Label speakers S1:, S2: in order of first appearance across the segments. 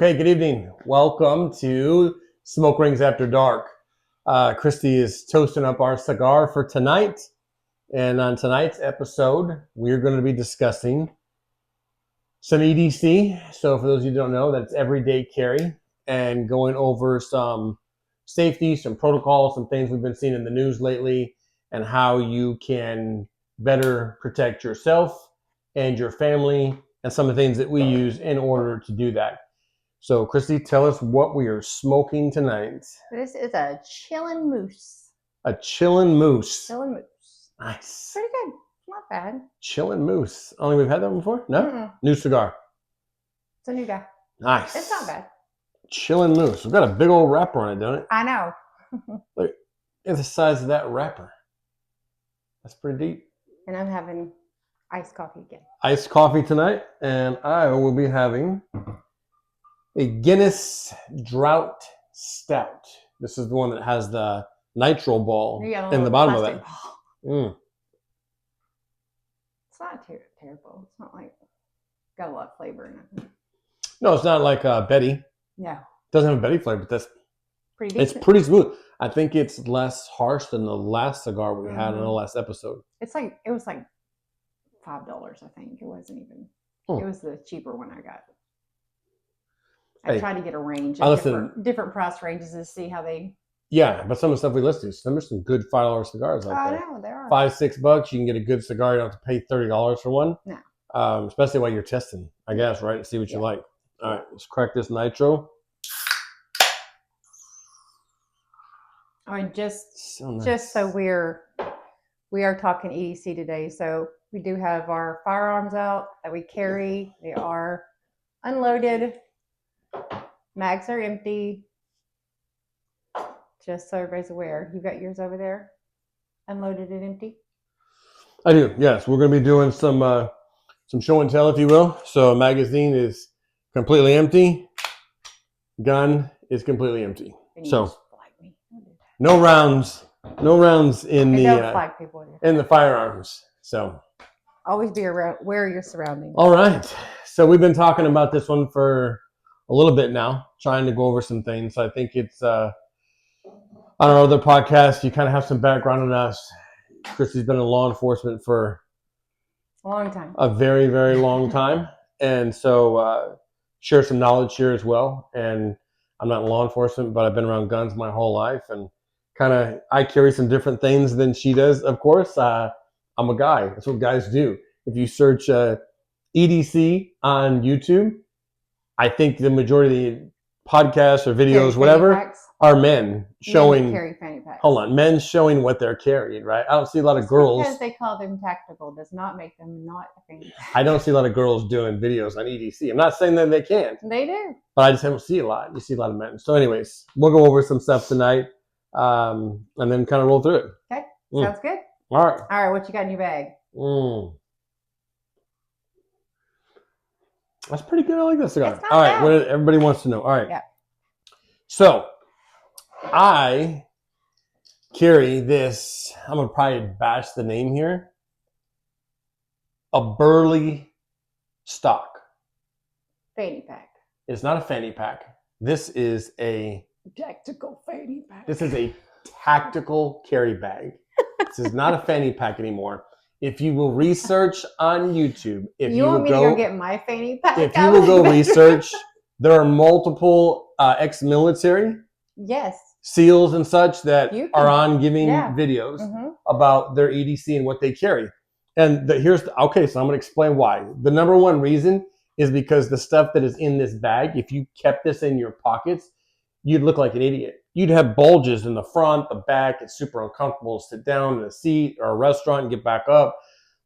S1: Okay, good evening. Welcome to Smoke Rings After Dark. Christy is toasting up our cigar for tonight. And on tonight's episode, we're going to be discussing some EDC. So for those of you who don't know, that's everyday carry, and going over some safety, some protocols, some things we've been seeing in the news lately, and how you can better protect yourself and your family, and some of the things that we use in order to do that. So, Christy, tell us what we are smoking tonight.
S2: This is a Chillin' Moose.
S1: A Chillin' Moose.
S2: Chillin' Moose.
S1: Nice.
S2: Pretty good. Not bad.
S1: Chillin' Moose. Only we've had that one before? No?
S2: Mm-mm.
S1: New cigar.
S2: It's a new guy.
S1: Nice.
S2: It's not bad.
S1: Chillin' Moose. We've got a big old wrapper on it, don't it?
S2: I know.
S1: Look at the size of that wrapper. That's pretty deep.
S2: And I'm having iced coffee again.
S1: Iced coffee tonight, and I will be having a Guinness Drought Stout. This is the one that has the nitro ball in the bottom of it. Mm.
S2: It's not terrible. It's not like got a lot of flavor in it.
S1: No, it's not like Betty.
S2: No.
S1: It doesn't have a Betty flavor, but that's
S2: Pretty decent.
S1: it's pretty smooth. I think it's less harsh than the last cigar we had in the last episode.
S2: It was like $5, I think. It wasn't even. It was the cheaper one I got. I tried to get a range of different price ranges to see how they.
S1: Yeah, but some of the stuff we listed, there's some good $5 cigars out there.
S2: I know, there are.
S1: $5-6, you can get a good cigar. You don't have to pay $30 for one.
S2: No.
S1: Especially while you're testing, I guess, right? See what you like. All right, let's crack this nitro.
S2: I mean, just
S1: So nice.
S2: just so we are talking EDC today. So we do have our firearms out that we carry. They are unloaded. Mags are empty. Just so everybody's aware. You got yours over there, unloaded and empty.
S1: I do. Yes, we're going to be doing some show and tell, if you will. So magazine is completely empty. Gun is completely empty. So no rounds in the firearms. So
S2: always be aware of your surroundings.
S1: All right. So we've been talking about this one for a little bit now, trying to go over some things. I think it's on our other podcast, you kind of have some background on us. Christy's been in law enforcement for
S2: a long time,
S1: a very, very long time. And so share some knowledge here as well. And I'm not in law enforcement, but I've been around guns my whole life. And I carry some different things than she does, of course. I'm a guy. That's what guys do. If you search EDC on YouTube, I think the majority of the podcasts or videos, whatever, are men showing.
S2: Carry fanny packs.
S1: Hold on, men showing what they're carrying, right? I don't see a lot of girls.
S2: Because they call them tactical does not make them not a fanny pack.
S1: I don't see a lot of girls doing videos on EDC. I'm not saying that they can't.
S2: They do.
S1: But I just don't see a lot. You see a lot of men. So anyways, we'll go over some stuff tonight and then kind of roll through it.
S2: Okay, sounds good.
S1: All right.
S2: All right, what you got in your bag?
S1: That's pretty good. I like that cigar.
S2: It's not
S1: All right,
S2: bad.
S1: what everybody wants to know. All right.
S2: Yeah.
S1: So I carry this. I'm gonna probably bash the name here. A Burley stock.
S2: Fanny pack.
S1: It's not a fanny pack. This is a
S2: tactical fanny pack.
S1: This is a tactical carry bag. This is not a fanny pack anymore. If you will research on YouTube, if you
S2: want me to go get my fanny pack,
S1: if you will go research, there are multiple ex-military SEALs and such that are on giving videos about their EDC and what they carry. And so I'm going to explain why. The number one reason is because the stuff that is in this bag, if you kept this in your pockets, you'd look like an idiot. You'd have bulges in the front, the back. It's super uncomfortable to sit down in a seat or a restaurant and get back up.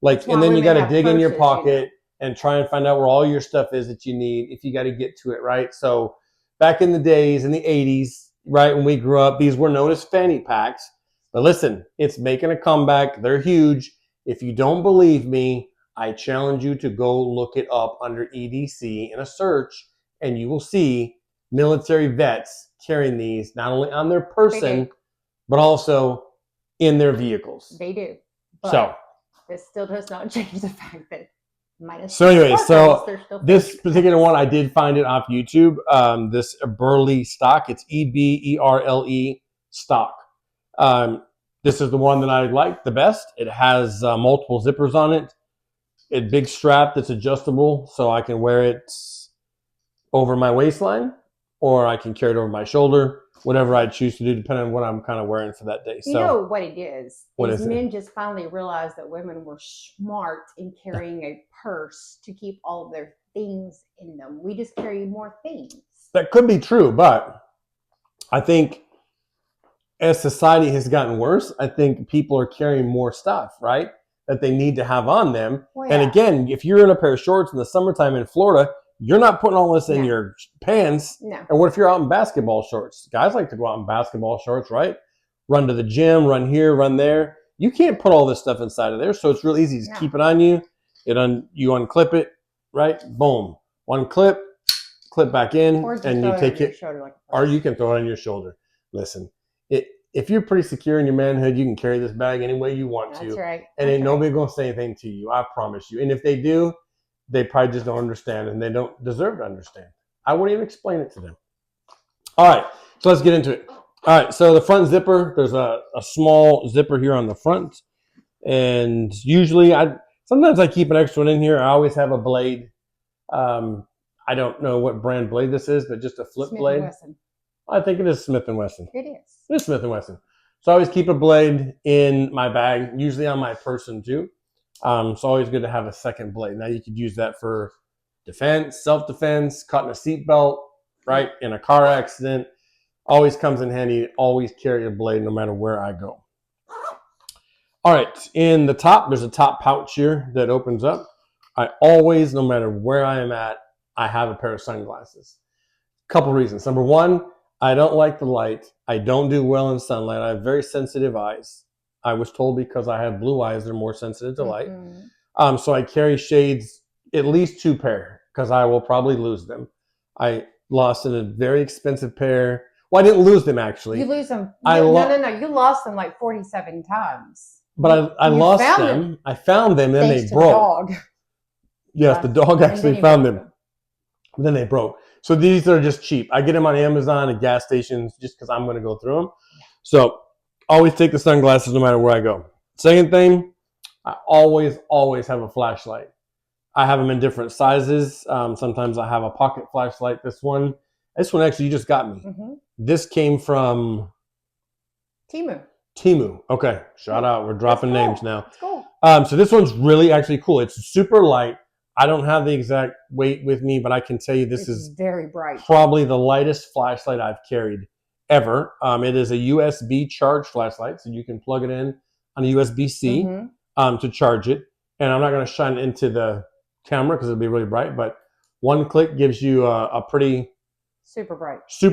S1: And then you got to dig in your pocket and try and find out where all your stuff is that you need if you got to get to it, right? So back in the days, in the 80s, right, when we grew up, these were known as fanny packs. But listen, it's making a comeback. They're huge. If you don't believe me, I challenge you to go look it up under EDC in a search, and you will see military vets carrying these not only on their person, but also in their vehicles.
S2: They do.
S1: But
S2: this still does not change the fact that
S1: So anyway, this particular one, I did find it off YouTube. This Eberle stock, it's Eberle stock. This is the one that I like the best. It has multiple zippers on it. A big strap that's adjustable, so I can wear it over my waistline, or I can carry it over my shoulder, whatever I choose to do, depending on what I'm kind of wearing for that day.
S2: So, you know what it is? What is men just finally realized that women were smart in carrying a purse to keep all of their things in them. We just carry more things.
S1: That could be true, but I think as society has gotten worse, I think people are carrying more stuff, right? That they need to have on them. Well, yeah. And again, if you're in a pair of shorts in the summertime in Florida, you're not putting all this in your pants. No. And what if you're out in basketball shorts? Guys like to go out in basketball shorts, right? Run to the gym, run here, run there. You can't put all this stuff inside of there, so it's real easy to keep it on you. You unclip it, right? Boom. One clip back in, and you take it. Or you can throw it on your shoulder. Listen, if you're pretty secure in your manhood, you can carry this bag any way you want to.
S2: That's right.
S1: And ain't nobody going to say anything to you. I promise you. And if they do, they probably just don't understand, and they don't deserve to understand. I wouldn't even explain it to them. All right, so let's get into it. All right, so the front zipper, there's a small zipper here on the front. And usually, sometimes I keep an extra one in here. I always have a blade. I don't know what brand blade this is, but just a flip blade. Smith & Wesson. I think it is Smith & Wesson.
S2: It is.
S1: It is Smith & Wesson. So I always keep a blade in my bag, usually on my person too. It's always good to have a second blade. Now you could use that for defense, self-defense, cutting a seatbelt, right? In a car accident. Always comes in handy. Always carry a blade no matter where I go. All right. In the top, there's a top pouch here that opens up. I always, no matter where I am at, I have a pair of sunglasses. Couple reasons. Number one, I don't like the light. I don't do well in sunlight. I have very sensitive eyes. I was told because I have blue eyes, they're more sensitive to light. Mm-hmm. So I carry shades, at least 2 pair, because I will probably lose them. I lost in a very expensive pair. Well, I didn't lose them, actually.
S2: You lose them. No. You lost them like 47 times.
S1: But I lost them. I found them, and then they broke. The dog. Yes, the dog actually found them. Then they broke. So these are just cheap. I get them on Amazon and gas stations just because I'm going to go through them. So always take the sunglasses no matter where I go. Second thing, I always have a flashlight. I have them in different sizes. Sometimes I have a pocket flashlight. This one actually you just got me. Mm-hmm. This came from Temu. Okay, shout out. We're dropping names now.
S2: It's cool.
S1: So this one's really actually cool. It's super light. I don't have the exact weight with me, but I can tell you this is
S2: very bright.
S1: Probably the lightest flashlight I've carried ever. It is a USB charge flashlight, so you can plug it in on a USB-C to charge it. And I'm not going to shine it into the camera because it'll be really bright, but one click gives you a pretty
S2: super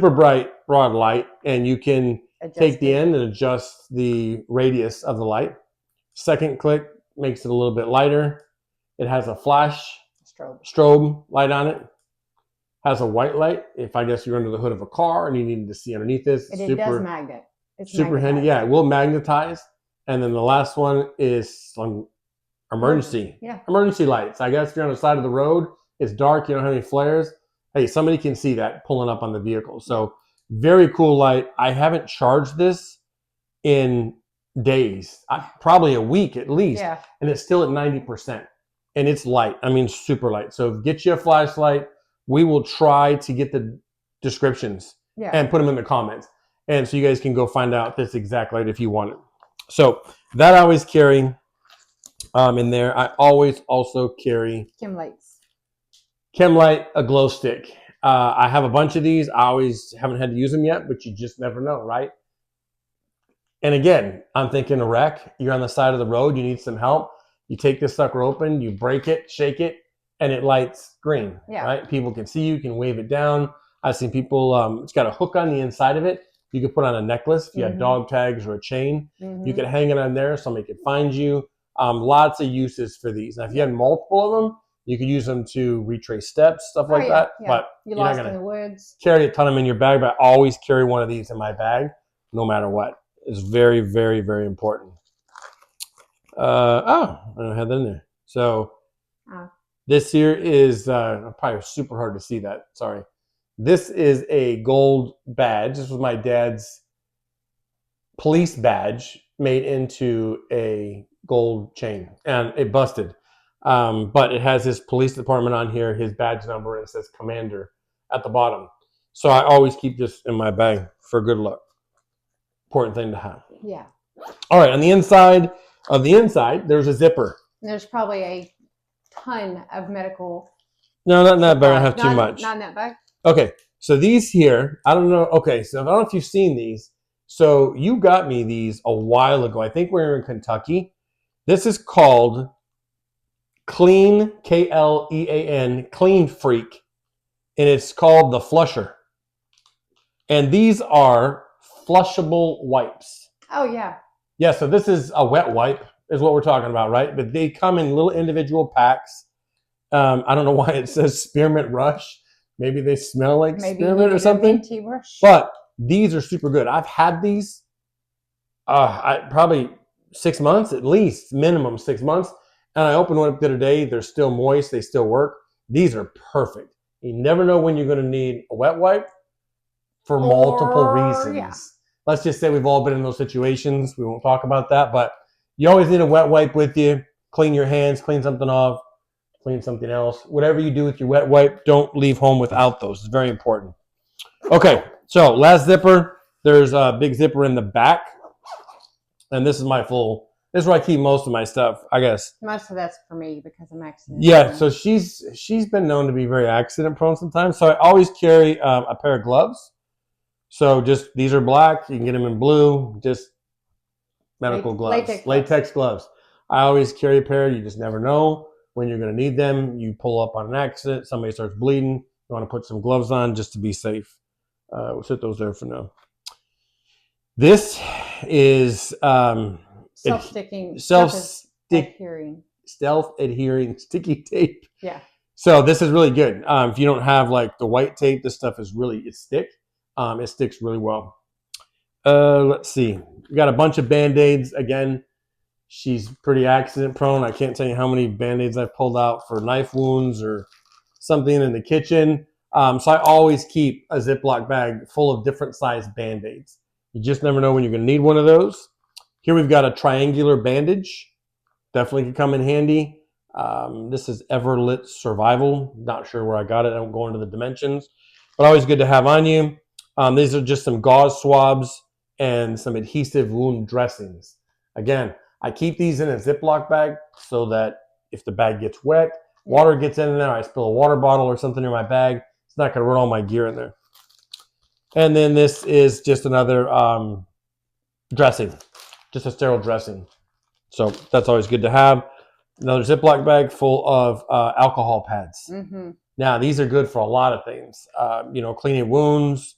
S1: bright broad light, and you can take the end and adjust the radius of the light. Second click makes it a little bit lighter. It has a flash strobe light on it. Has a white light. If I guess you're under the hood of a car and you need to see underneath this,
S2: it does magnet. It's
S1: super handy. Yeah, it will magnetize. And then the last one is some emergency lights. I guess if you're on the side of the road, it's dark, you don't have any flares. Hey, somebody can see that pulling up on the vehicle. So very cool light. I haven't charged this in days, probably a week at least, and it's still at 90%. And it's light. I mean, super light. So get you a flashlight. We will try to get the descriptions and put them in the comments. And so you guys can go find out this exact light if you want it. So that I always carry in there. I always also carry Chemlight, a glow stick. I have a bunch of these. I always haven't had to use them yet, but you just never know, right? And again, I'm thinking a wreck. You're on the side of the road. You need some help. You take this sucker open, you break it, shake it, and it lights green, right? People can see you, can wave it down. I've seen people, it's got a hook on the inside of it. You could put on a necklace if you have dog tags or a chain. You could hang it on there, somebody could find you. Lots of uses for these. Now, if you had multiple of them, you could use them to retrace steps, stuff like that. Yeah. But
S2: you're not going to
S1: carry a ton of them in your bag, but I always carry one of these in my bag, no matter what. It's very, very, very important. I don't have that in there. So This here is probably super hard to see that. Sorry. This is a gold badge. This was my dad's police badge made into a gold chain, and it busted. But it has his police department on here, his badge number, and it says Commander at the bottom. So I always keep this in my bag for good luck. Important thing to have.
S2: Yeah.
S1: All right, on the inside of the inside, there's a zipper.
S2: There's probably a ton of medical.
S1: No, not in that bag. I have too much.
S2: Not in that bag.
S1: Okay, so these here, I don't know. Okay, so I don't know if you've seen these. So you got me these a while ago. I think we're in Kentucky. This is called Clean, K-L-E-A-N, Clean Freak, and it's called the Flusher. And these are flushable wipes.
S2: Oh, yeah.
S1: Yeah, so this is a wet wipe is what we're talking about, right? But they come in little individual packs. I don't know why it says Spearmint Rush. Maybe they smell like spearmint or something. But these are super good. I've had these probably 6 months, at least, minimum 6 months. And I opened one up the other day. They're still moist. They still work. These are perfect. You never know when you're going to need a wet wipe for multiple reasons. Yeah. Let's just say we've all been in those situations. We won't talk about that. But you always need a wet wipe with you. Clean your hands. Clean something off. Clean something else. Whatever you do with your wet wipe, don't leave home without those. It's very important. Okay, so last zipper. There's a big zipper in the back. And this is my full, this is where I keep most of my stuff, I guess.
S2: Most of that's for me because I'm accident.
S1: Yeah, so she's been known to be very accident prone sometimes. So I always carry a pair of gloves. So just, these are black. You can get them in blue. Just medical gloves. Latex gloves. I always carry a pair. You just never know when you're going to need them. You pull up on an accident. Somebody starts bleeding. You want to put some gloves on just to be safe. We'll set those there for now. This is
S2: self-sticking,
S1: self-adhering sticky tape.
S2: Yeah.
S1: So this is really good. If you don't have like the white tape, this stuff is really, it sticks really well. Let's see. We got a bunch of Band-Aids. Again, she's pretty accident prone. I can't tell you how many Band-Aids I've pulled out for knife wounds or something in the kitchen. So I always keep a Ziploc bag full of different size Band-Aids. You just never know when you're going to need one of those. Here we've got a triangular bandage. Definitely could come in handy. This is Everlit Survival. Not sure where I got it. I don't go into the dimensions. But always good to have on you. These are just some gauze swabs and some adhesive wound dressings. Again, I keep these in a Ziploc bag so that if the bag gets wet, water gets in there, I spill a water bottle or something in my bag, it's not going to run all my gear in there. And then this is just another dressing, just a sterile dressing. So that's always good to have. Another Ziploc bag full of alcohol pads. Mm-hmm. Now, these are good for a lot of things. Cleaning wounds.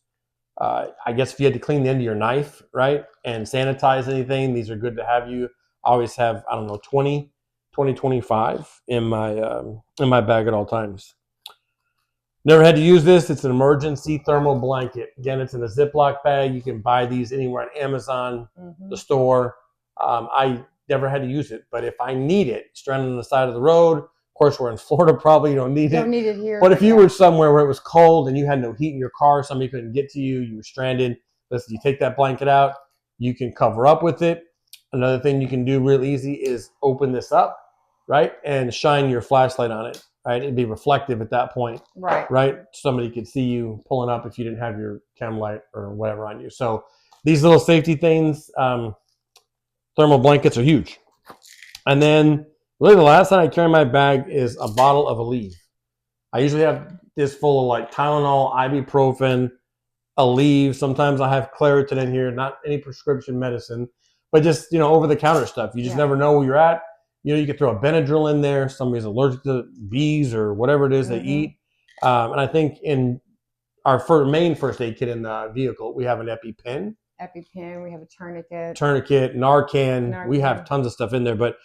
S1: I guess if you had to clean the end of your knife, right, and sanitize anything, these are good to have. I always have, 25 in my bag at all times. Never had to use this. It's an emergency thermal blanket. Again, it's in a Ziploc bag. You can buy these anywhere on Amazon, the store. I never had to use it, but if I need it, stranded on the side of the road, of course, we're in Florida, probably you don't need it.
S2: Don't need it here.
S1: But if you were somewhere where it was cold and you had no heat in your car, somebody couldn't get to you, you were stranded, listen, you take that blanket out, you can cover up with it. Another thing you can do real easy is open this up, right, and shine your flashlight on it. Right, it'd be reflective at that point. Right. Somebody could see you pulling up if you didn't have your cam light or whatever on you. So these little safety things, thermal blankets are huge. And then really the last thing I carry in my bag is a bottle of Aleve. I usually have this full of like Tylenol, ibuprofen, Aleve. Sometimes I have Claritin in here, not any prescription medicine, but just over the counter stuff. You just never know where you're at. You could throw a Benadryl in there. Somebody's allergic to bees or whatever it is they eat. And I think in our main first aid kit in the vehicle, we have an EpiPen.
S2: We have a tourniquet.
S1: Narcan. We have tons of stuff in there. But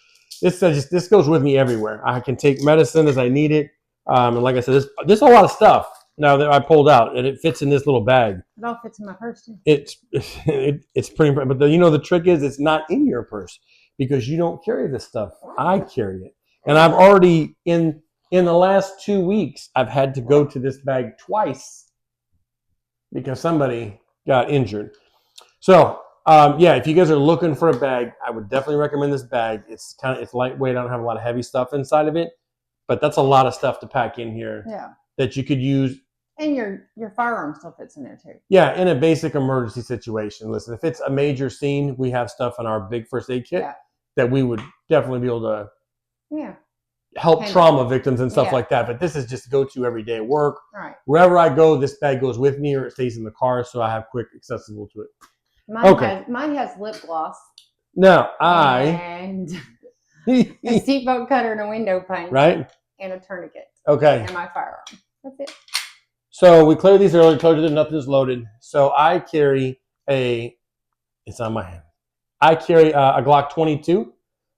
S1: this goes with me everywhere. I can take medicine as I need it. And like I said, there's a lot of stuff now that I pulled out, and it fits in this little bag.
S2: It all fits in my purse, too.
S1: It's pretty impressive. But the trick is it's not in your purse. Because you don't carry this stuff. I carry it. And I've already, in In the last 2 weeks, I've had to go to this bag twice because somebody got injured. So, yeah, if you guys are looking for a bag, I would definitely recommend this bag. It's lightweight. I don't have a lot of heavy stuff inside of it, but that's a lot of stuff to pack in here.
S2: Yeah.
S1: That you could use.
S2: And your firearm still fits in there too.
S1: Yeah, in a basic emergency situation. Listen, if it's a major scene, we have stuff in our big first aid kit that we would definitely be able to help trauma victims and stuff like that. But this is just go-to everyday work.
S2: Right.
S1: Wherever I go, this bag goes with me or it stays in the car, so I have quick accessible to it.
S2: Mine has lip gloss.
S1: Now,
S2: and a seatbelt cutter and a window punch.
S1: Right.
S2: And a tourniquet.
S1: Okay.
S2: And my firearm. That's it.
S1: So we cleared these earlier, told you that nothing is loaded. So I carry it's on my hand. I carry a Glock 22,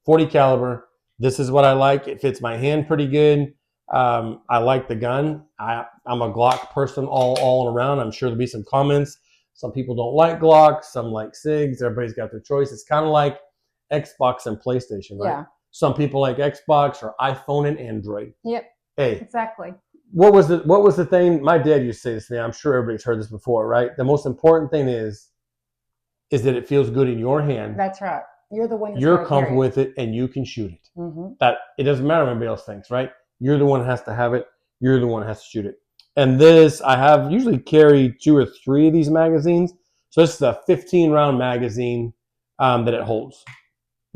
S1: 40 caliber. This is what I like. It fits my hand pretty good. I like the gun. I'm a Glock person all around. I'm sure there'll be some comments. Some people don't like Glocks. Some like SIGs. Everybody's got their choice. It's kind of like Xbox and PlayStation, right?
S2: Yeah.
S1: Some people like Xbox or iPhone and Android.
S2: Yep.
S1: Hey.
S2: Exactly.
S1: What was the thing? My dad used to say this to me. I'm sure everybody's heard this before, right? The most important thing is that it feels good in your hand.
S2: That's right. You're the one.
S1: You're comfortable with it, and you can shoot it.
S2: Mm-hmm.
S1: That it doesn't matter what anybody else thinks, right? You're the one that has to have it. You're the one that has to shoot it. And this, I usually carry 2 or 3 of these magazines. So this is a 15-round magazine that it holds.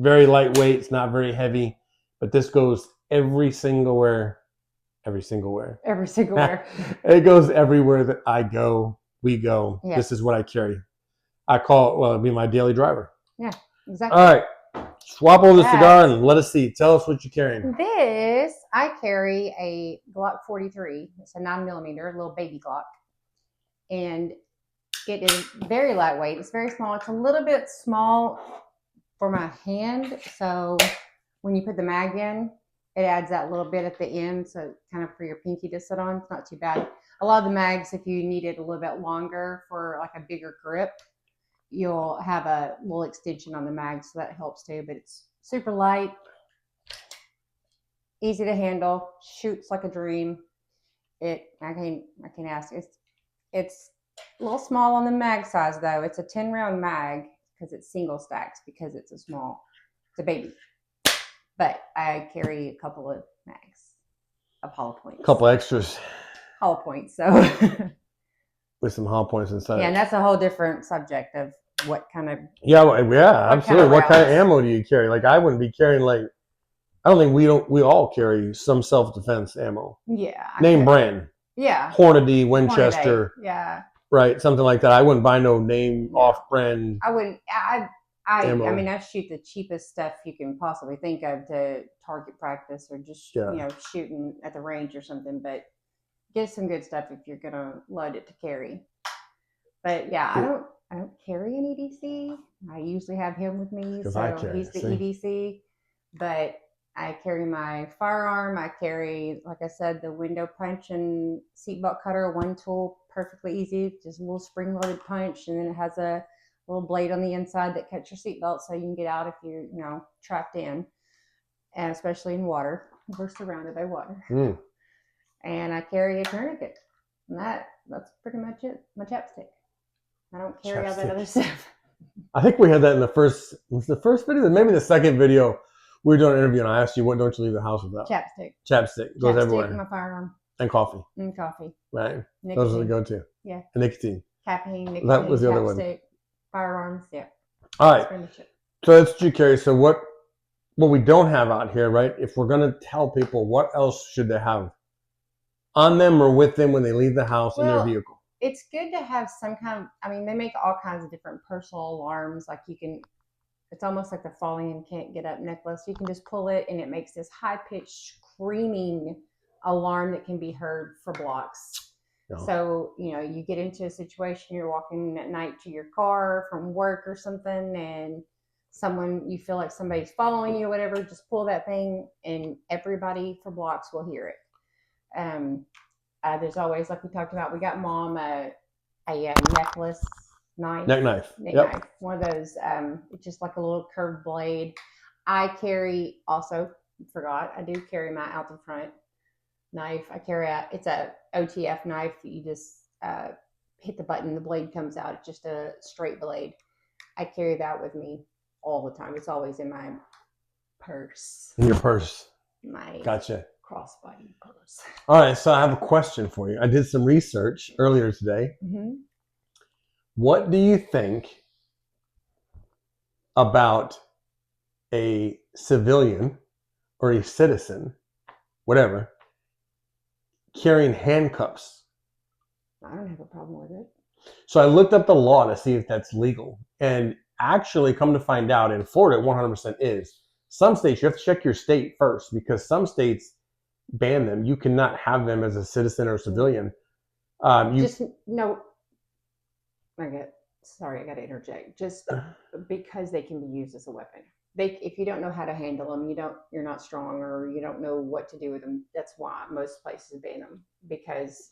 S1: Very lightweight. It's not very heavy, but this goes every single where. It goes everywhere that I go, we go. Yes. This is what I carry. I call it, it'll be my daily driver.
S2: Yeah, exactly.
S1: All right. Swap over the cigar and let us see. Tell us what you're carrying.
S2: I carry a Glock 43. It's a 9mm, little baby Glock. And it is very lightweight. It's very small. It's a little bit small for my hand. So when you put the mag in, it adds that little bit at the end, so kind of for your pinky to sit on. It's not too bad. A lot of the mags, if you need it a little bit longer for like a bigger grip, you'll have a little extension on the mag, so that helps too. But it's super light, easy to handle, shoots like a dream. I can't ask. It's a little small on the mag size though. It's a 10-round mag because it's single stacks because it's it's a baby. But I carry a couple of mags of hollow points.
S1: A couple extras.
S2: Hollow points, so.
S1: With some hollow points inside.
S2: Yeah, and that's a whole different subject of what kind of.
S1: Yeah, absolutely. What kind of ammo do you carry? Like, I wouldn't be carrying I don't think we all carry some self-defense ammo.
S2: Yeah.
S1: Name brand.
S2: Yeah.
S1: Hornady, Winchester.
S2: Hornady. Yeah.
S1: Right, something like that. I wouldn't buy no name off-brand.
S2: I wouldn't. I mean, I shoot the cheapest stuff you can possibly think of to target practice or just shooting at the range or something. But get some good stuff if you're gonna load it to carry. But yeah, I don't carry an EDC. I usually have him with me, so he's the EDC. But I carry my firearm. I carry, like I said, the window punch and seatbelt cutter. One tool, perfectly easy, just a little spring-loaded punch, and then it has a little blade on the inside that cuts your seatbelt so you can get out if you're, trapped in, and especially in water. We're surrounded by water.
S1: Mm.
S2: And I carry a tourniquet. And that's pretty much it. My chapstick. I don't carry all that other stuff.
S1: I think we had that in the first video, maybe the second video. We were doing an interview and I asked you, what don't you leave the house without?
S2: Chapstick.
S1: Goes everywhere.
S2: My firearm.
S1: And coffee. Right.
S2: Nicotine.
S1: Those are the go-to.
S2: Yeah.
S1: And nicotine.
S2: Caffeine, nicotine,
S1: that was the other one.
S2: Firearms, yeah.
S1: All right. So that's what you carry. So what we don't have out here, right? If we're going to tell people, what else should they have on them or with them when they leave the house in their vehicle?
S2: It's good to have some kind of, they make all kinds of different personal alarms. Like it's almost like the falling and can't get up necklace. You can just pull it and it makes this high-pitched screaming alarm that can be heard for blocks. Yeah. So, you get into a situation, you're walking at night to your car from work or something, and you feel like somebody's following you or whatever, just pull that thing and everybody for blocks will hear it. There's always, like we talked about, we got Mom a necklace knife.
S1: Neck knife.
S2: Knife. One of those, it's just like a little curved blade. I do carry my out the front knife. I carry it's a OTF knife. You just hit the button, the blade comes out. It's just a straight blade. I carry that with me all the time. It's always in my purse.
S1: In your purse.
S2: My
S1: gotcha.
S2: Crossbody purse.
S1: All right, so I have a question for you. I did some research earlier today. Mm-hmm. What do you think about a civilian or a citizen, whatever, carrying handcuffs?
S2: I don't have a problem with it.
S1: So I looked up the law to see if that's legal. And actually, come to find out, in Florida, it 100% is. Some states, you have to check your state first because some states ban them. You cannot have them as a citizen or a civilian.
S2: Sorry, I got to interject. Just because they can be used as a weapon. If you don't know how to handle them, you're not strong, or you don't know what to do with them. That's why most places ban them, because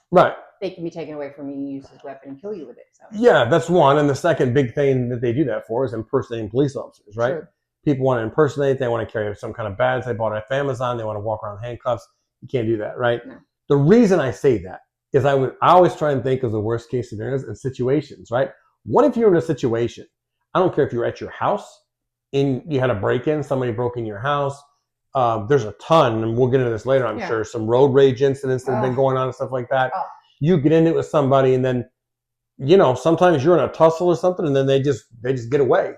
S2: they can be taken away from you and used as a weapon and kill you with it. So.
S1: Yeah, that's one. And the second big thing that they do that for is impersonating police officers, right? Sure. People want to impersonate. They want to carry some kind of badge they bought off Amazon. They want to walk around handcuffs. You can't do that, right? No. The reason I say that is I always try and think of the worst case scenarios and situations, right? What if you're in a situation, I don't care if you're at your house, and you had a break-in, somebody broke in your house. There's a ton, and we'll get into this later, I'm sure, some road rage incidents that have been going on and stuff like that. You get into it with somebody, and then, sometimes you're in a tussle or something, and then they just get away.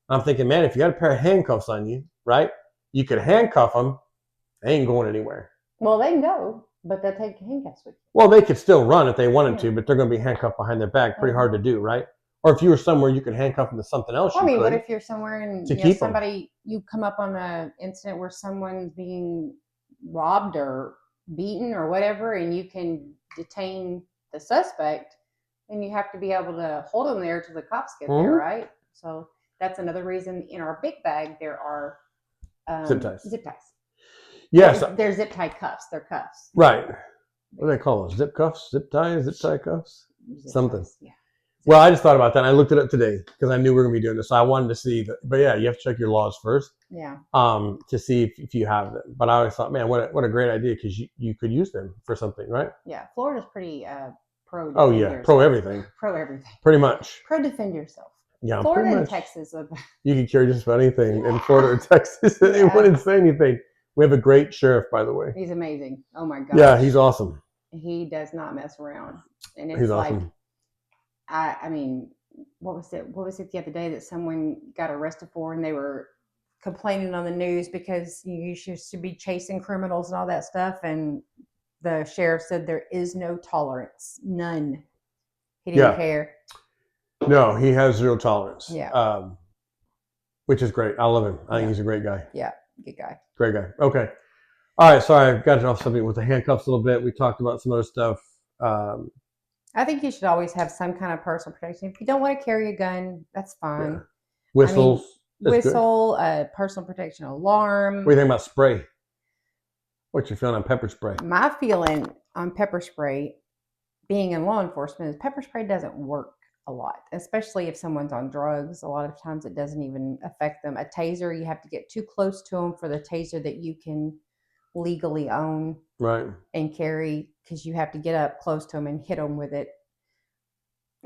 S1: I'm thinking, man, if you had a pair of handcuffs on you, right, you could handcuff them. They ain't going anywhere.
S2: Well, they can go, but they'll take handcuffs with you.
S1: Well, they could still run if they wanted to, but they're going to be handcuffed behind their back. Pretty hard to do, right? Or if you were somewhere, you could handcuff them to something else.
S2: What if you're somewhere and you come up on an incident where someone's being robbed or beaten or whatever, and you can detain the suspect, and you have to be able to hold them there till the cops get there, right? So that's another reason in our big bag there are
S1: zip ties.
S2: Yes, they're zip tie cuffs. They're cuffs.
S1: Right. What do they call those? Zip cuffs? Zip ties? Zip tie cuffs? Something.
S2: Ties, yeah.
S1: Well, I just thought about that. And I looked it up today because I knew we were going to be doing this. So I wanted to see that. But yeah, you have to check your laws first.
S2: Yeah.
S1: To see if you have them. But I always thought, man, what a great idea, because you could use them for something, right?
S2: Yeah. Florida's pretty pro.
S1: Oh yeah, yourself. Pro everything.
S2: Pro everything.
S1: Pretty much.
S2: Pro defend yourself.
S1: Yeah.
S2: Florida and Texas.
S1: You can carry just about anything in Florida or Texas. They wouldn't say anything. We have a great sheriff, by the way.
S2: He's amazing. Oh my God.
S1: Yeah, he's awesome.
S2: He does not mess around, and it's
S1: he's awesome.
S2: I mean, what was it the other day that someone got arrested for, and they were complaining on the news because you should be chasing criminals and all that stuff, and the sheriff said there is no tolerance, none. He didn't care.
S1: No, he has zero tolerance.
S2: Yeah.
S1: Which is great. I love him. I think he's a great guy.
S2: Yeah, good guy.
S1: Great guy. Okay. All right. Sorry, I got off something with the handcuffs a little bit. We talked about some other stuff.
S2: I think you should always have some kind of personal protection. If you don't want to carry a gun, that's fine. Yeah.
S1: Whistles.
S2: Personal protection alarm.
S1: What do you think about spray? What's your feeling on pepper spray?
S2: My feeling on pepper spray, being in law enforcement, is pepper spray doesn't work a lot, especially if someone's on drugs. A lot of times it doesn't even affect them. A taser, you have to get too close to them for the taser that you can legally own,
S1: right, and
S2: carry, because you have to get up close to them and hit them with it.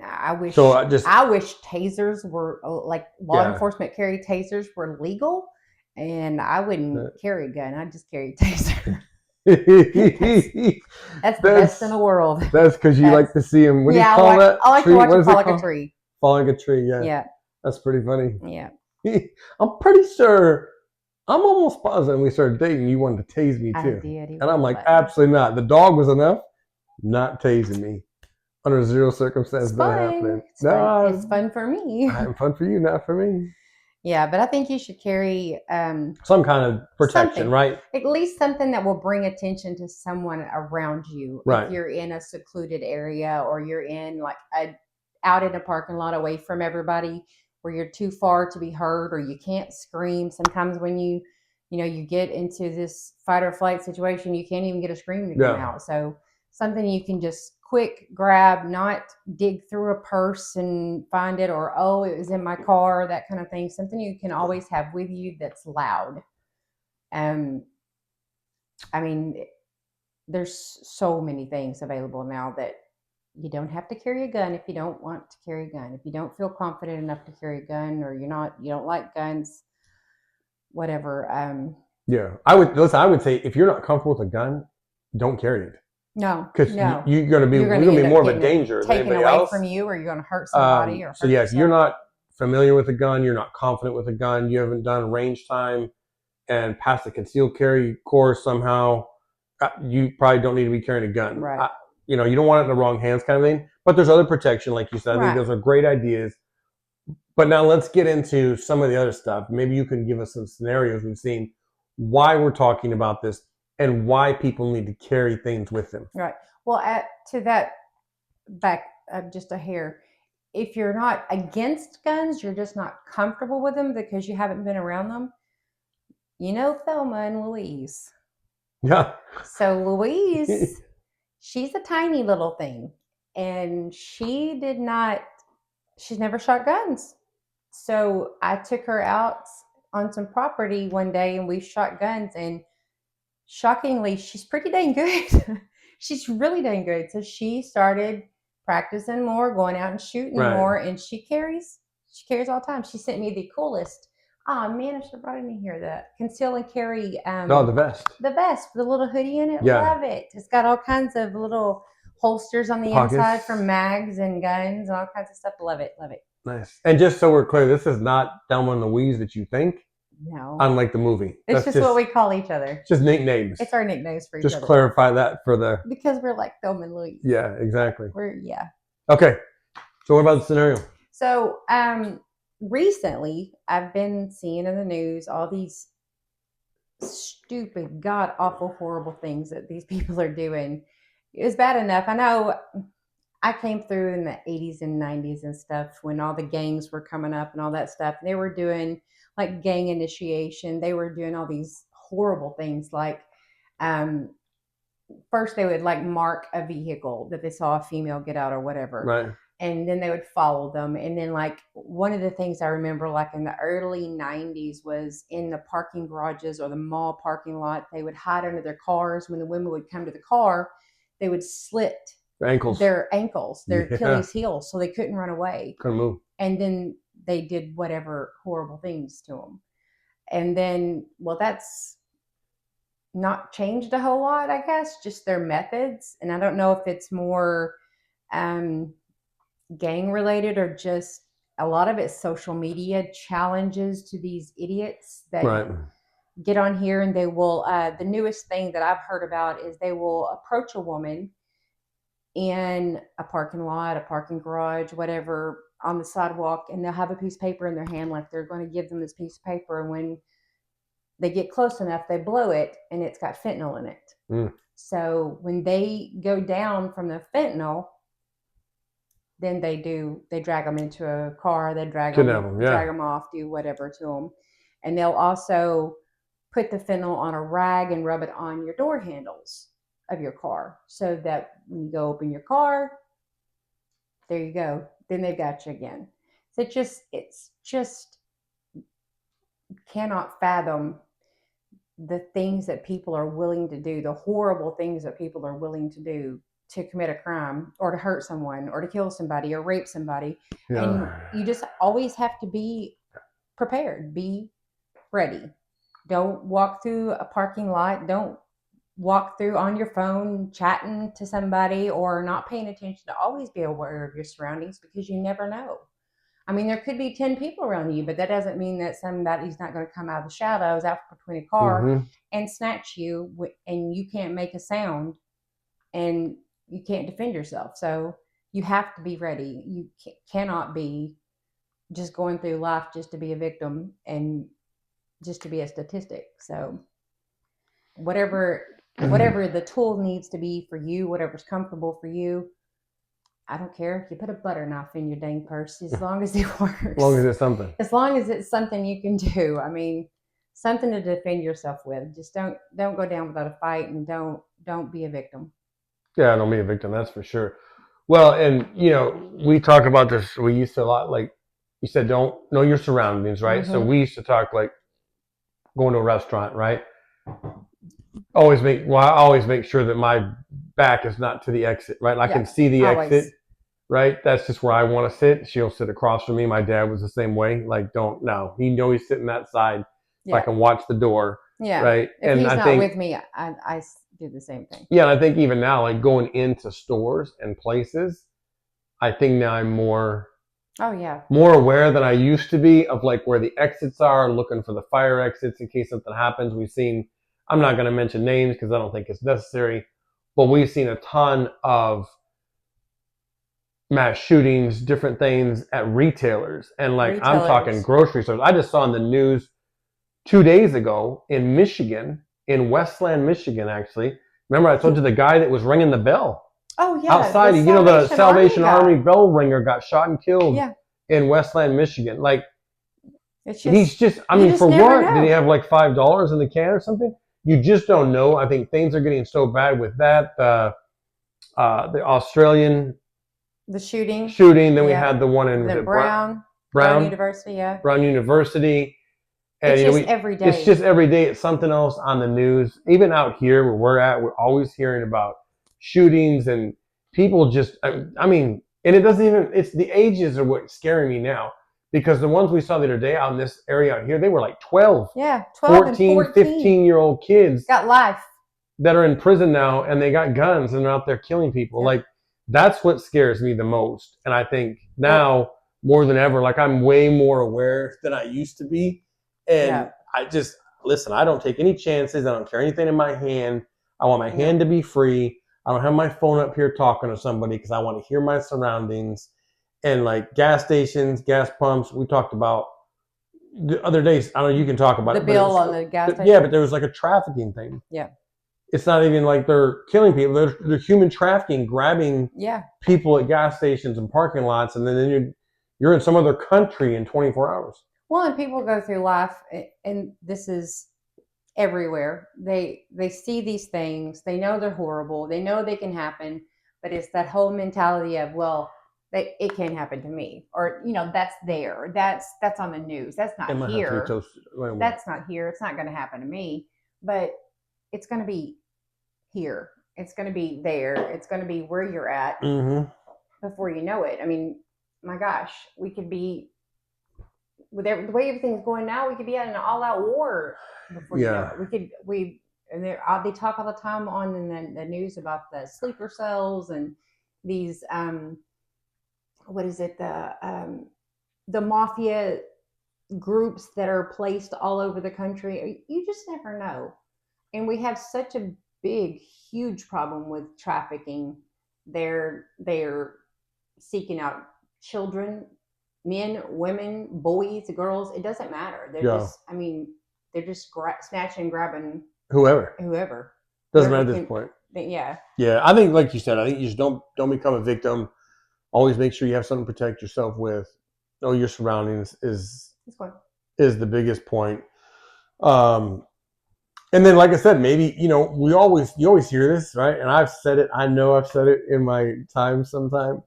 S2: I wish tasers were like law enforcement carry tasers were legal, and I wouldn't carry a gun. I'd just carry a taser. that's the best in the world.
S1: That's because you like to see them. What do you call that?
S2: I like to watch them fall like a tree.
S1: Fall like a tree, yeah.
S2: Yeah.
S1: That's pretty funny.
S2: Yeah.
S1: I'm pretty sure, I'm almost positive when we started dating, you wanted to tase me too.
S2: I did.
S1: And I'm like, absolutely not. The dog was enough, not tasing me. Under zero circumstances that happening.
S2: It's fun for me.
S1: Fun for you, not for me.
S2: Yeah, but I think you should carry
S1: some kind of protection, right?
S2: At least something that will bring attention to someone around you.
S1: Right.
S2: If you're in a secluded area, or you're in out in a parking lot away from everybody, where you're too far to be heard, or you can't scream. Sometimes when you get into this fight or flight situation, you can't even get a scream to come out. So something you can just quick grab, not dig through a purse and find it, or, oh, it was in my car, that kind of thing. Something you can always have with you that's loud. I mean, there's so many things available now that you don't have to carry a gun if you don't want to carry a gun. If you don't feel confident enough to carry a gun, or you don't like guns, whatever.
S1: Yeah, I would say if you're not comfortable with a gun, don't carry it.
S2: No,
S1: because you're going to be more of a danger than anybody
S2: away
S1: else.
S2: from you, or you're going to hurt somebody.
S1: So yeah, if you're not familiar with a gun, you're not confident with a gun, you haven't done range time and passed the concealed carry course somehow, you probably don't need to be carrying a gun.
S2: Right.
S1: You don't want it in the wrong hands, kind of thing. But there's other protection, like you said. I think those are great ideas. But now let's get into some of the other stuff. Maybe you can give us some scenarios we've seen, why we're talking about this, and why people need to carry things with them.
S2: Right. Well, to that back just a hair, if you're not against guns, you're just not comfortable with them because you haven't been around them. Thelma and Louise.
S1: Yeah.
S2: So Louise, she's a tiny little thing, and she's never shot guns. So I took her out on some property one day and we shot guns, and shockingly, she's pretty dang good. She's really dang good. So she started practicing more, going out and shooting more, and she carries all the time. She sent me the coolest. Oh man, I should have brought it in here. The conceal and carry.
S1: The vest.
S2: The vest with a little hoodie in it. Yeah. Love it. It's got all kinds of little holsters on the inside for mags and guns and all kinds of stuff. Love it. Love it.
S1: Nice. And just so we're clear, this is not Thelma and Louise that you think.
S2: No.
S1: Unlike the movie.
S2: It's just what we call each other.
S1: Just nicknames.
S2: It's our nicknames for each other.
S1: Just clarify that for the...
S2: Because we're like Thelma and Louise.
S1: Yeah, exactly.
S2: Yeah.
S1: Okay. So what about the scenario?
S2: So recently, I've been seeing in the news all these stupid, god-awful, horrible things that these people are doing. It's bad enough. I know I came through in the 80s and 90s and stuff when all the gangs were coming up and all that stuff. They were doing like gang initiation. They were doing all these horrible things. Like first they would like mark a vehicle that they saw a female get out or whatever.
S1: Right.
S2: And then they would follow them. And then like one of the things I remember like in the early 90s was in the parking garages or the mall parking lot, they would hide under their cars. When the women would come to the car, they would slit their ankles, their Achilles heels, so they couldn't run away.
S1: Couldn't move.
S2: And then they did whatever horrible things to them. And then, well, that's not changed a whole lot, I guess, just their methods. And I don't know if it's more gang related or just a lot of it's social media challenges to these idiots that get on here, and they will, the newest thing that I've heard about is they will approach a woman in a parking lot, a parking garage, whatever, on the sidewalk, and they'll have a piece of paper in their hand like they're going to give them this piece of paper, and when they get close enough, they blow it, and it's got fentanyl in it. So when they go down from the fentanyl, then they drag them into a car, they drag them off, do whatever to them. And they'll also put the fentanyl on a rag and rub it on your door handles of your car, so that when you go open your car, there you go. Then they've got you again. So it's just cannot fathom the things that people are willing to do, the horrible things that people are willing to do to commit a crime or to hurt someone or to kill somebody or rape somebody. Yeah. And you just always have to be prepared, be ready. Don't walk through a parking lot. Don't walk through on your phone chatting to somebody or not paying attention. To always be aware of your surroundings, because you never know. I mean, there could be 10 people around you, but that doesn't mean that somebody's not going to come out of the shadows out between a car and snatch you, and you can't make a sound and you can't defend yourself. So you have to be ready. You cannot be just going through life just to be a victim and just to be a statistic. So whatever the tool needs to be for you, whatever's comfortable for you, I don't care if you put a butter knife in your dang purse, as long as it works.
S1: As long as it's something.
S2: As long as it's something you can do. I mean, something to defend yourself with. Just don't go down without a fight, and don't be a victim.
S1: Yeah, don't be a victim, that's for sure. Well, and we talk about this. We used to a lot, like you said, don't know your surroundings, right? So we used to talk like going to a restaurant, right? I always make sure that my back is not to the exit, right? I can see the exit, right? That's just where I want to sit. She'll sit across from me. My dad was the same way. Like, he's sitting that side so I can watch the door. Yeah. Right.
S2: If he's not with me, I do the same thing.
S1: Yeah. And I think even now, like going into stores and places, I think now I'm more aware than I used to be of like where the exits are, looking for the fire exits in case something happens. I'm not going to mention names because I don't think it's necessary, but we've seen a ton of mass shootings, different things at retailers. And I'm talking grocery stores. I just saw in the news 2 days ago in Michigan, in Westland, Michigan, actually. Remember I told you the guy that was ringing the bell?
S2: Oh, yeah.
S1: Outside, the Salvation Army bell ringer got shot and killed in Westland, Michigan. Like, he's just, for what? Did he have like $5 in the can or something? You just don't know. I think things are getting so bad with that. The Australian...
S2: The shooting.
S1: Then we had the one in
S2: Brown University,
S1: Brown University. And
S2: it's just every day.
S1: It's just every day. It's something else on the news. Even out here where we're at, we're always hearing about shootings and people just, and it doesn't even, it's the ages are what's scaring me now. Because the ones we saw the other day out in this area out here, they were like 12.
S2: Yeah, 12
S1: 14,
S2: and 14.
S1: 15-year-old kids.
S2: Got life.
S1: That are in prison now and they got guns and they're out there killing people. Yeah. Like, that's what scares me the most. And I think now, more than ever, like I'm way more aware than I used to be. And I just, listen, I don't take any chances. I don't carry anything in my hand. I want my hand to be free. I don't have my phone up here talking to somebody because I want to hear my surroundings. And like gas stations, gas pumps, we talked about the other days. I don't know, you can talk about
S2: the bill on the gas station.
S1: Yeah, but there was like a trafficking thing.
S2: Yeah.
S1: It's not even like they're killing people. They're human trafficking, grabbing people at gas stations and parking lots. And then you're in some other country in 24 hours.
S2: Well, and people go through life, and this is everywhere. They see these things. They know they're horrible. They know they can happen. But it's that whole mentality of, well, it can't happen to me. Or, that's there. That's on the news. That's not here. That's not here. It's not going to happen to me. But it's going to be here. It's going to be there. It's going to be where you're at before you know it. I mean, my gosh, we could be, with the way everything's going now, we could be at an all-out war before you know it. They talk all the time on the news about the sleeper cells and these, what is it, the mafia groups that are placed all over the country. You just never know. And we have such a big, huge problem with trafficking. They're seeking out children, men, women, boys, girls. It doesn't matter. They're just snatching and grabbing whoever.
S1: Doesn't matter at this point.
S2: Yeah.
S1: Yeah, I think, like you said, I think you just don't become a victim. Always make sure you have something to protect yourself with. Know your surroundings is the biggest point. And then, like I said, maybe, you always hear this, right? And I've said it. I know I've said it in my time sometime.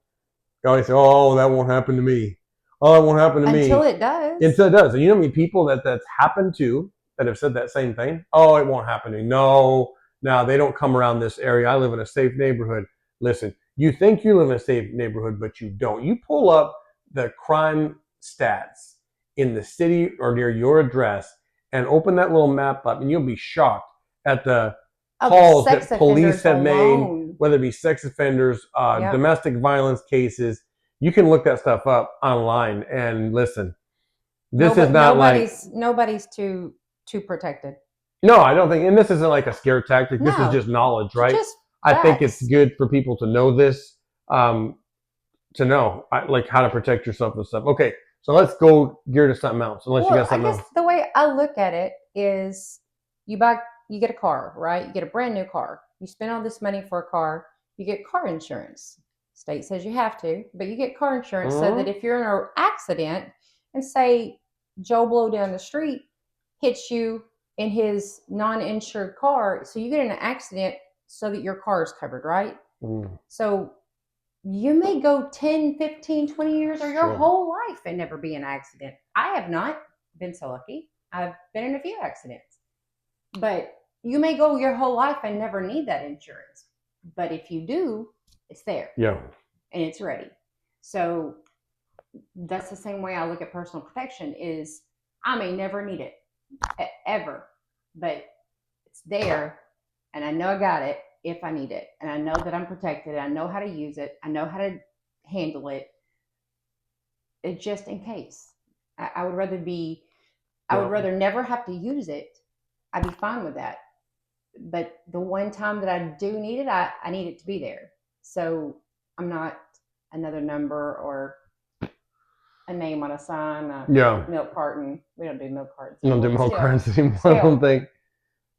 S1: You always say, oh, that won't happen to me. Oh, that won't happen to me.
S2: Until it does.
S1: Until it does. And you know how many people that's happened to that have said that same thing? Oh, it won't happen to me. No, they don't come around this area. I live in a safe neighborhood. Listen, you think you live in a safe neighborhood, but you don't. You pull up the crime stats in the city or near your address and open that little map up, and you'll be shocked at the calls that police have made, whether it be sex offenders, domestic violence cases. You can look that stuff up online and listen.
S2: Nobody's too protected.
S1: No, I don't think, and this isn't like a scare tactic. This is just knowledge, right? I think it's good for people to know this, to know like how to protect yourself and stuff. Okay. So let's go gear to something else, unless you got something else.
S2: The way I look at it is you get a car, right? You get a brand new car. You spend all this money for a car. You get car insurance. State says you have to, but you get car insurance so that if you're in an accident and say Joe Blow down the street hits you in his non-insured car, so you get in an accident so that your car is covered, right? So you may go 10, 15, 20 years or your whole life and never be in an accident. I have not been so lucky. I've been in a few accidents. But, you may go your whole life and never need that insurance. But if you do, it's there.
S1: Yeah.
S2: And it's ready. So that's the same way I look at personal protection is I may never need it ever, but it's there and I know I got it if I need it. And I know that I'm protected. I know how to use it. I know how to handle it. It's just in case. I would rather I would rather never have to use it. I'd be fine with that. But the one time that I do need it, I need it to be there. So I'm not another number or a name on a sign, milk carton. We don't do milk cartons.
S1: We don't do milk cartons anymore, I don't think.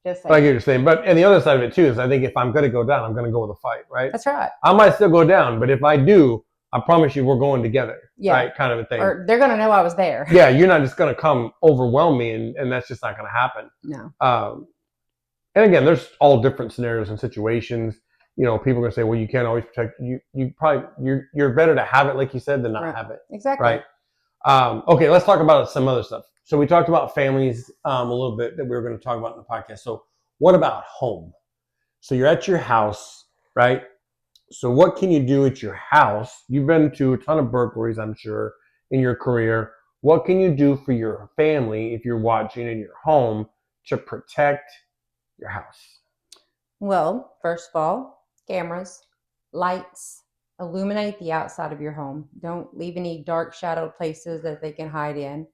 S1: Just like, I get what you're saying. But, and the other side of it, too, is I think if I'm going to go down, I'm going to go with a fight, right?
S2: That's right.
S1: I might still go down, but if I do, I promise you we're going together, right? Kind of a thing.
S2: Or they're going to know I was there.
S1: Yeah, you're not just going to come overwhelm me, and that's just not going to happen.
S2: No.
S1: And again, there's all different scenarios and situations. You know, people are going to say, well, you can't always protect. You're better to have it, like you said, than not have it.
S2: Exactly.
S1: Right? Okay, let's talk about some other stuff. So we talked about families a little bit that we were going to talk about in the podcast. So what about home? So you're at your house, right? So what can you do at your house? You've been to a ton of burglaries, I'm sure, in your career. What can you do for your family if you're watching in your home to protect your house?
S2: Well, first of all, cameras, lights, illuminate the outside of your home. Don't leave any dark shadowed places that they can hide in.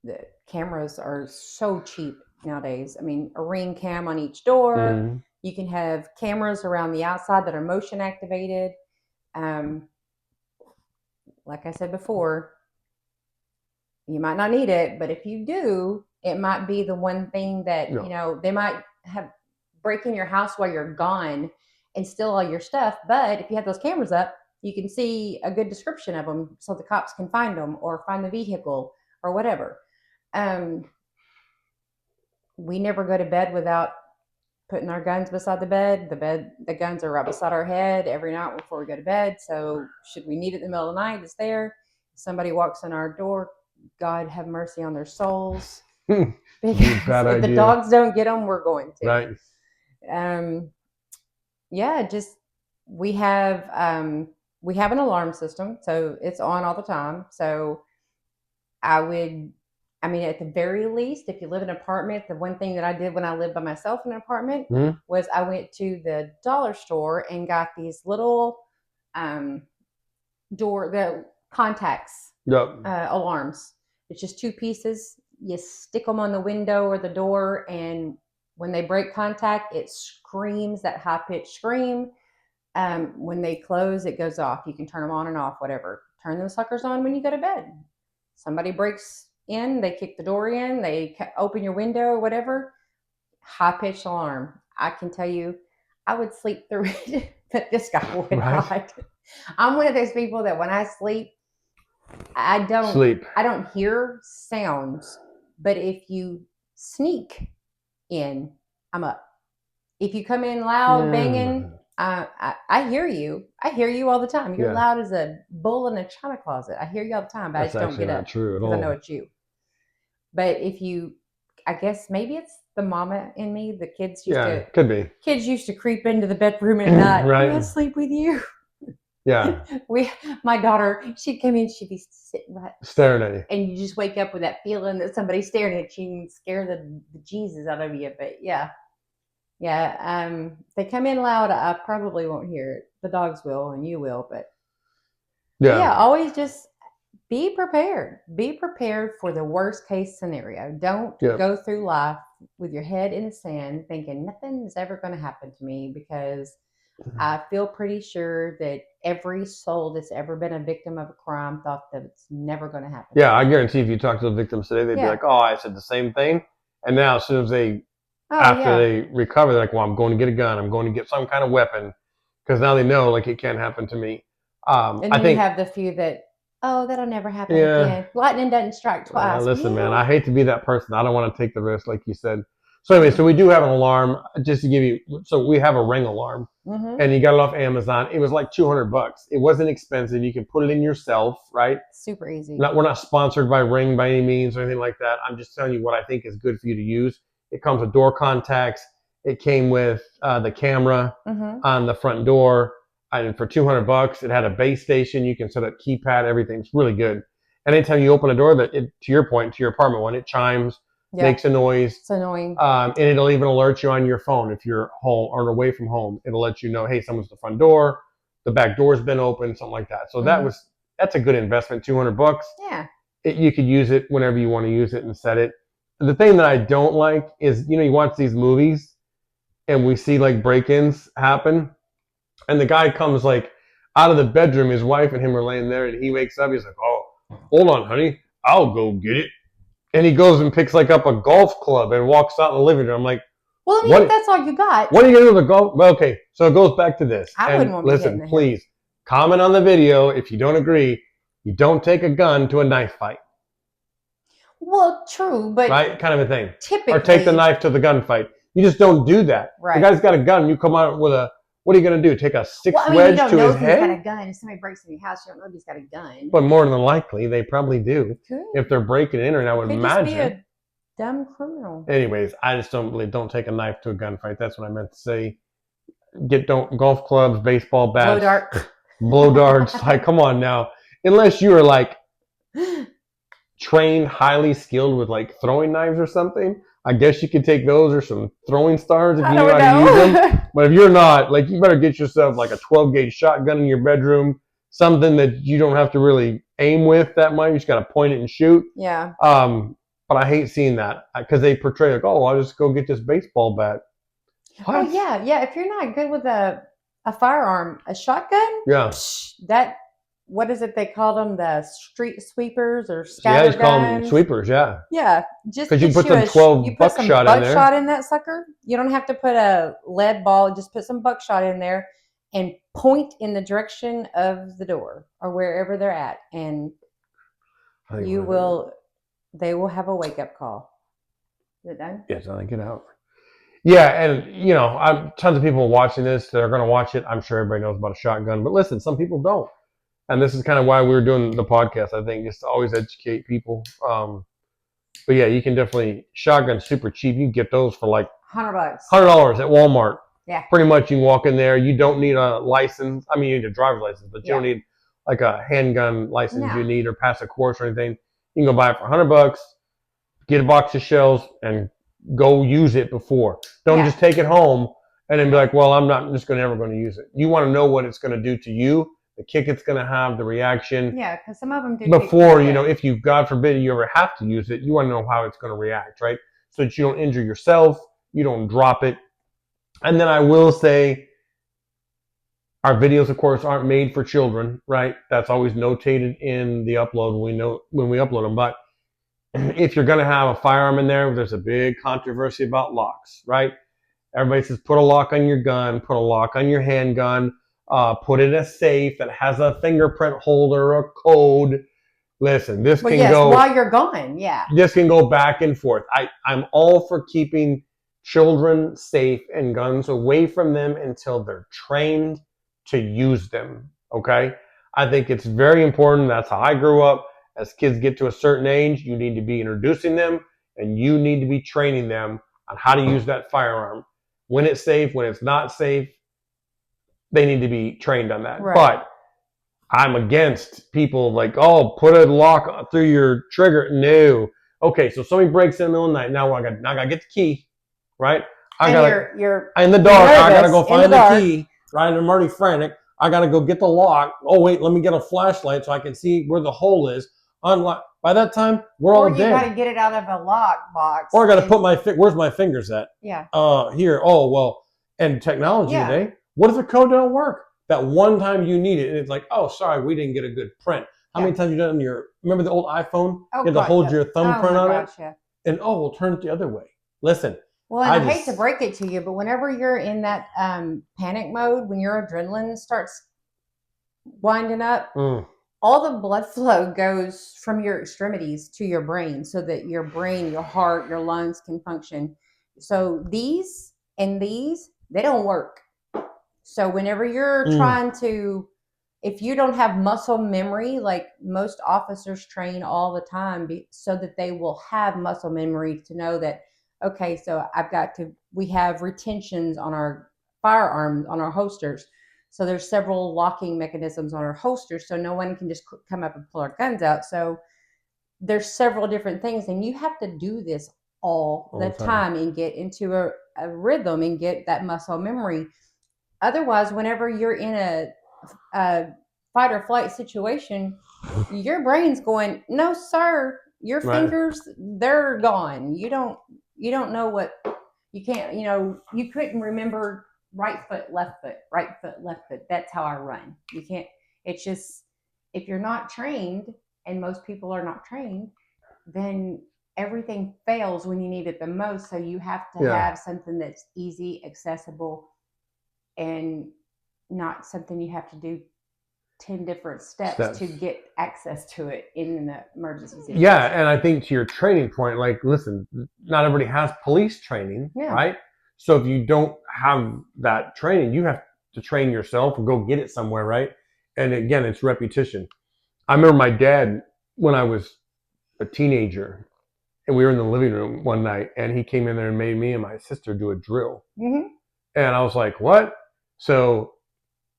S2: The cameras are so cheap nowadays. I mean, a Ring cam on each door. Mm-hmm. You can have cameras around the outside that are motion activated. Like I said before, you might not need it, but if you do, it might be the one thing that, you know, they might have break in your house while you're gone and steal all your stuff. But if you have those cameras up, you can see a good description of them so the cops can find them or find the vehicle or whatever. We never go to bed without putting our guns beside the bed. The guns are right beside our head every night before we go to bed. So should we need it in the middle of the night, it's there. If somebody walks in our door, God have mercy on their souls. Because if the dogs don't get them, we're going to.
S1: Right.
S2: We have an alarm system, so it's on all the time. So at the very least, if you live in an apartment, the one thing that I did when I lived by myself in an apartment was I went to the dollar store and got these little the contacts alarms. It's just 2 pieces. You stick them on the window or the door, and when they break contact, it screams that high-pitched scream. When they close, it goes off. You can turn them on and off, whatever. Turn those suckers on when you go to bed. Somebody breaks in, they kick the door in, they open your window or whatever. High-pitched alarm. I can tell you, I would sleep through it, but this guy would not. I'm one of those people that when I sleep, I don't hear sounds, but if you sneak in, I'm up. If you come in loud, banging, I hear you. I hear you all the time. You're loud as a bull in a china closet. I hear you all the time, but I just don't get up.
S1: True at all.
S2: I know it's you. But I guess maybe it's the mama in me. The kids
S1: could be.
S2: Kids used to creep into the bedroom at night.
S1: Right.
S2: I'm gonna sleep with you.
S1: Yeah.
S2: My daughter, she'd come in, she'd be sitting right
S1: staring at you,
S2: and you just wake up with that feeling that somebody's staring at you and scare the Jesus out of you. But if they come in loud, I probably won't hear it. The dogs will, and you will. But always just be prepared. Be prepared for the worst case scenario. Don't go through life with your head in the sand thinking nothing is ever going to happen to me, because I feel pretty sure that every soul that's ever been a victim of a crime thought that it's never going to happen.
S1: Yeah, I guarantee if you talk to the victims today, they'd be like, oh, I said the same thing. And now as soon as they recover, they're like, well, I'm going to get a gun. I'm going to get some kind of weapon, because now they know, like, it can't happen to me.
S2: And then you have the few that, that'll never happen again. Lightning doesn't strike twice.
S1: Listen, man, I hate to be that person. I don't want to take the risk, like you said. So anyway, so we do have an alarm. Just to give you, so we have a Ring alarm, and you got it off Amazon. It was like $200. It wasn't expensive. You can put it in yourself, right?
S2: Super easy.
S1: We're not sponsored by Ring by any means or anything like that. I'm just telling you what I think is good for you to use. It comes with door contacts. It came with the camera on the front door. And for $200, it had a base station. You can set up keypad, everything. It's really good. And anytime you open a door, to your point, to your apartment one, it chimes, makes a noise.
S2: It's annoying.
S1: And it'll even alert you on your phone if you're home or away from home. It'll let you know, hey, someone's at the front door, the back door's been open, something like that. So that's a good investment, $200.
S2: Yeah.
S1: You could use it whenever you want to use it and set it. The thing that I don't like is, you watch these movies and we see like break-ins happen. And the guy comes like out of the bedroom, his wife and him are laying there, and he wakes up, he's like, oh, hold on, honey, I'll go get it. And he goes and picks like up a golf club and walks out in the living room. I'm like,
S2: well, if that's all you got.
S1: What are you going to do with the golf? Well, okay, so it goes back to this.
S2: I wouldn't want to
S1: listen, please, comment on the video if you don't agree. You don't take a gun to a knife fight.
S2: Well, true, but...
S1: Right? Kind of a thing.
S2: Typically...
S1: Or take the knife to the gunfight. You just don't do that.
S2: Right.
S1: The guy's got a gun, you come out with a... What are you going to do? Take a wedge to his head?
S2: You don't know if he's got a gun. If somebody breaks in your house, you don't know if he's got a gun.
S1: But more than likely, they probably do.
S2: Could.
S1: If they're breaking in, and I would imagine.
S2: Just be a dumb criminal.
S1: Anyways, I just don't take a knife to a gunfight. That's what I meant to say. Golf clubs, baseball bats, blow darts. Like, come on now. Unless you are like trained, highly skilled with like throwing knives or something. I guess you could take those or some throwing stars if you know how to use them. But if you're not, like, you better get yourself like a 12-gauge shotgun in your bedroom, something that you don't have to really aim with that much. You just got to point it and shoot.
S2: Yeah.
S1: But I hate seeing that because they portray like, oh, I'll just go get this baseball bat.
S2: What? Oh, yeah. Yeah. If you're not good with a firearm, a shotgun, what is it they call them? The street sweepers or scatter
S1: guns? Yeah, they call them sweepers, yeah.
S2: Yeah. Just
S1: because you put some 12 buckshot in there.
S2: Buckshot in that sucker. You don't have to put a lead ball. Just put some buckshot in there and point in the direction of the door or wherever they're at. And they will have a wake-up call. Is it done?
S1: Yes, I think it out. Yeah, and, tons of people watching this that are going to watch it. I'm sure everybody knows about a shotgun. But listen, some people don't. And this is kind of why we're doing the podcast, I think, just to always educate people. But yeah, you can definitely, shotgun's super cheap. You can get those for like
S2: $100
S1: at Walmart.
S2: Yeah.
S1: Pretty much you can walk in there. You don't need a license. I mean, you need a driver's license, but you don't need like a handgun license you need or pass a course or anything. You can go buy it for $100, get a box of shells, and go use it before. Don't just take it home and then be like, well, I'm not just ever going to use it. You want to know what it's going to do to you. The kick it's going to have, the reaction.
S2: Yeah, because some of them do.
S1: Before, if you, God forbid, you ever have to use it, you want to know how it's going to react, right? So that you don't injure yourself, you don't drop it. And then I will say, our videos, of course, aren't made for children, right? That's always notated in the upload when we upload them. But if you're going to have a firearm in there, there's a big controversy about locks, right? Everybody says put a lock on your gun, put a lock on your handgun. Put in a safe that has a fingerprint holder, a code. Listen, this can go
S2: while you're gone. Yeah,
S1: this can go back and forth. I'm all for keeping children safe and guns away from them until they're trained to use them. Okay, I think it's very important. That's how I grew up. As kids get to a certain age, you need to be introducing them, and you need to be training them on how to use that firearm. When it's safe, when it's not safe. They need to be trained on that. Right. But I'm against people like, oh, put a lock through your trigger. No. Okay, so somebody breaks in the middle of the night. Now I gotta get the key, right?
S2: You're
S1: in the dark. I gotta go find the key. Right, I'm already frantic. I gotta go get the lock. Oh wait, let me get a flashlight so I can see where the hole is. Unlock. By that time, we're all dead.
S2: Or you gotta get it out of a lock box.
S1: Or I gotta put where's my fingers at?
S2: Yeah.
S1: Here. Oh well, and technology today. What if the code don't work? That one time you need it, and it's like, oh, sorry, we didn't get a good print. How many times you done remember the old iPhone? You had to hold your thumbprint on it?
S2: Yeah.
S1: And we'll turn it the other way. Listen.
S2: Well, and I hate to break it to you, but whenever you're in that panic mode, when your adrenaline starts winding up, all the blood flow goes from your extremities to your brain so that your brain, your heart, your lungs can function. So these and these, they don't work. So whenever you're trying to, if you don't have muscle memory, like most officers train all the time so that they will have muscle memory to know that, okay, so we have retentions on our firearms, on our holsters. So there's several locking mechanisms on our holsters, so no one can just come up and pull our guns out. So there's several different things, and you have to do this all the time and get into a rhythm and get that muscle memory. Otherwise, whenever you're in a fight or flight situation, your brain's going, no, sir, your fingers, they're gone. You don't know what, you can't, you couldn't remember right foot, left foot, right foot, left foot. That's how I run. You can't, it's just, if you're not trained, and most people are not trained, then everything fails when you need it the most. So you have to have something that's easy, accessible, and not something you have to do 10 different steps to get access to it in an emergency situation.
S1: Yeah, and I think to your training point, like, listen, not everybody has police training, right? So if you don't have that training, you have to train yourself or go get it somewhere, right? And again, it's repetition. I remember my dad, when I was a teenager, and we were in the living room one night, and he came in there and made me and my sister do a drill. And I was like, what? So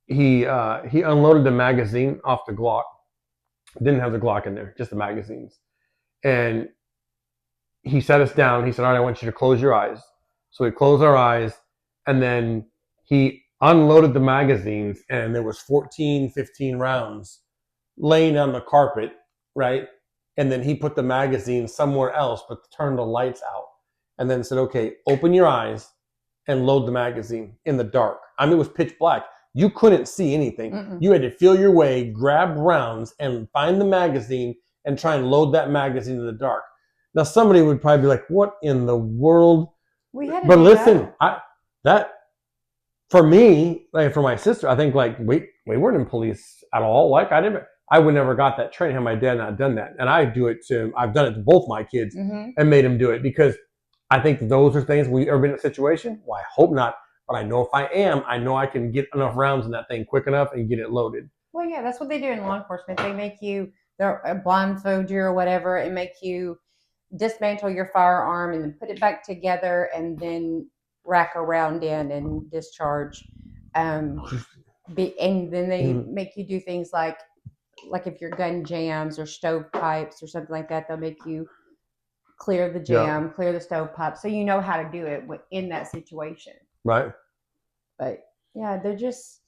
S1: he unloaded the magazine off the Glock. Didn't have the Glock in there, just the magazines. And he sat us down. He said, all right, I want you to close your eyes. So we closed our eyes, and then he unloaded the magazines, and there was 14, 15 rounds laying on the carpet, right? And then he put the magazine somewhere else, but turned the lights out, and then said, okay, open your eyes and load the magazine in the dark. I mean, it was pitch black. You couldn't see anything. You had to feel your way, grab rounds, and find the magazine and try and load that magazine in the dark. Now, somebody would probably be like, what in the world? But listen, that for me, like for my sister, I think like we weren't in police at all. Like I would never got that training had my dad not done that. And I've done it to both my kids and made them do it, because I think those are things. We ever been in a situation? Well, I hope not. But I know if I am, I know I can get enough rounds in that thing quick enough and get it loaded.
S2: Well, yeah, that's what they do in law enforcement. They make you, they'll blindfold you or whatever, and make you dismantle your firearm and then put it back together and then rack a round in and discharge. And then they make you do things like if your gun jams or stovepipes or something like that, they'll make you clear the jam, clear the stovepipe, so you know how to do it in that situation.
S1: Right.
S2: But yeah, there's just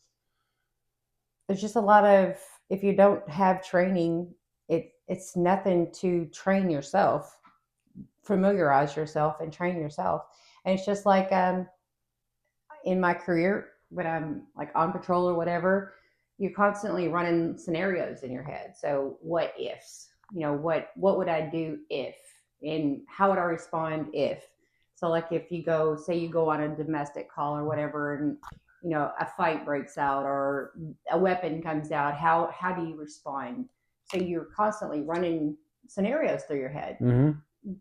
S2: a lot of, if you don't have training, it's nothing to train yourself, familiarize yourself and train yourself. And it's just like in my career, when I'm like on patrol or whatever, you're constantly running scenarios in your head. So what ifs, what would I do if, and how would I respond if? So like if you go on a domestic call or whatever, and a fight breaks out or a weapon comes out, how do you respond? So you're constantly running scenarios through your head.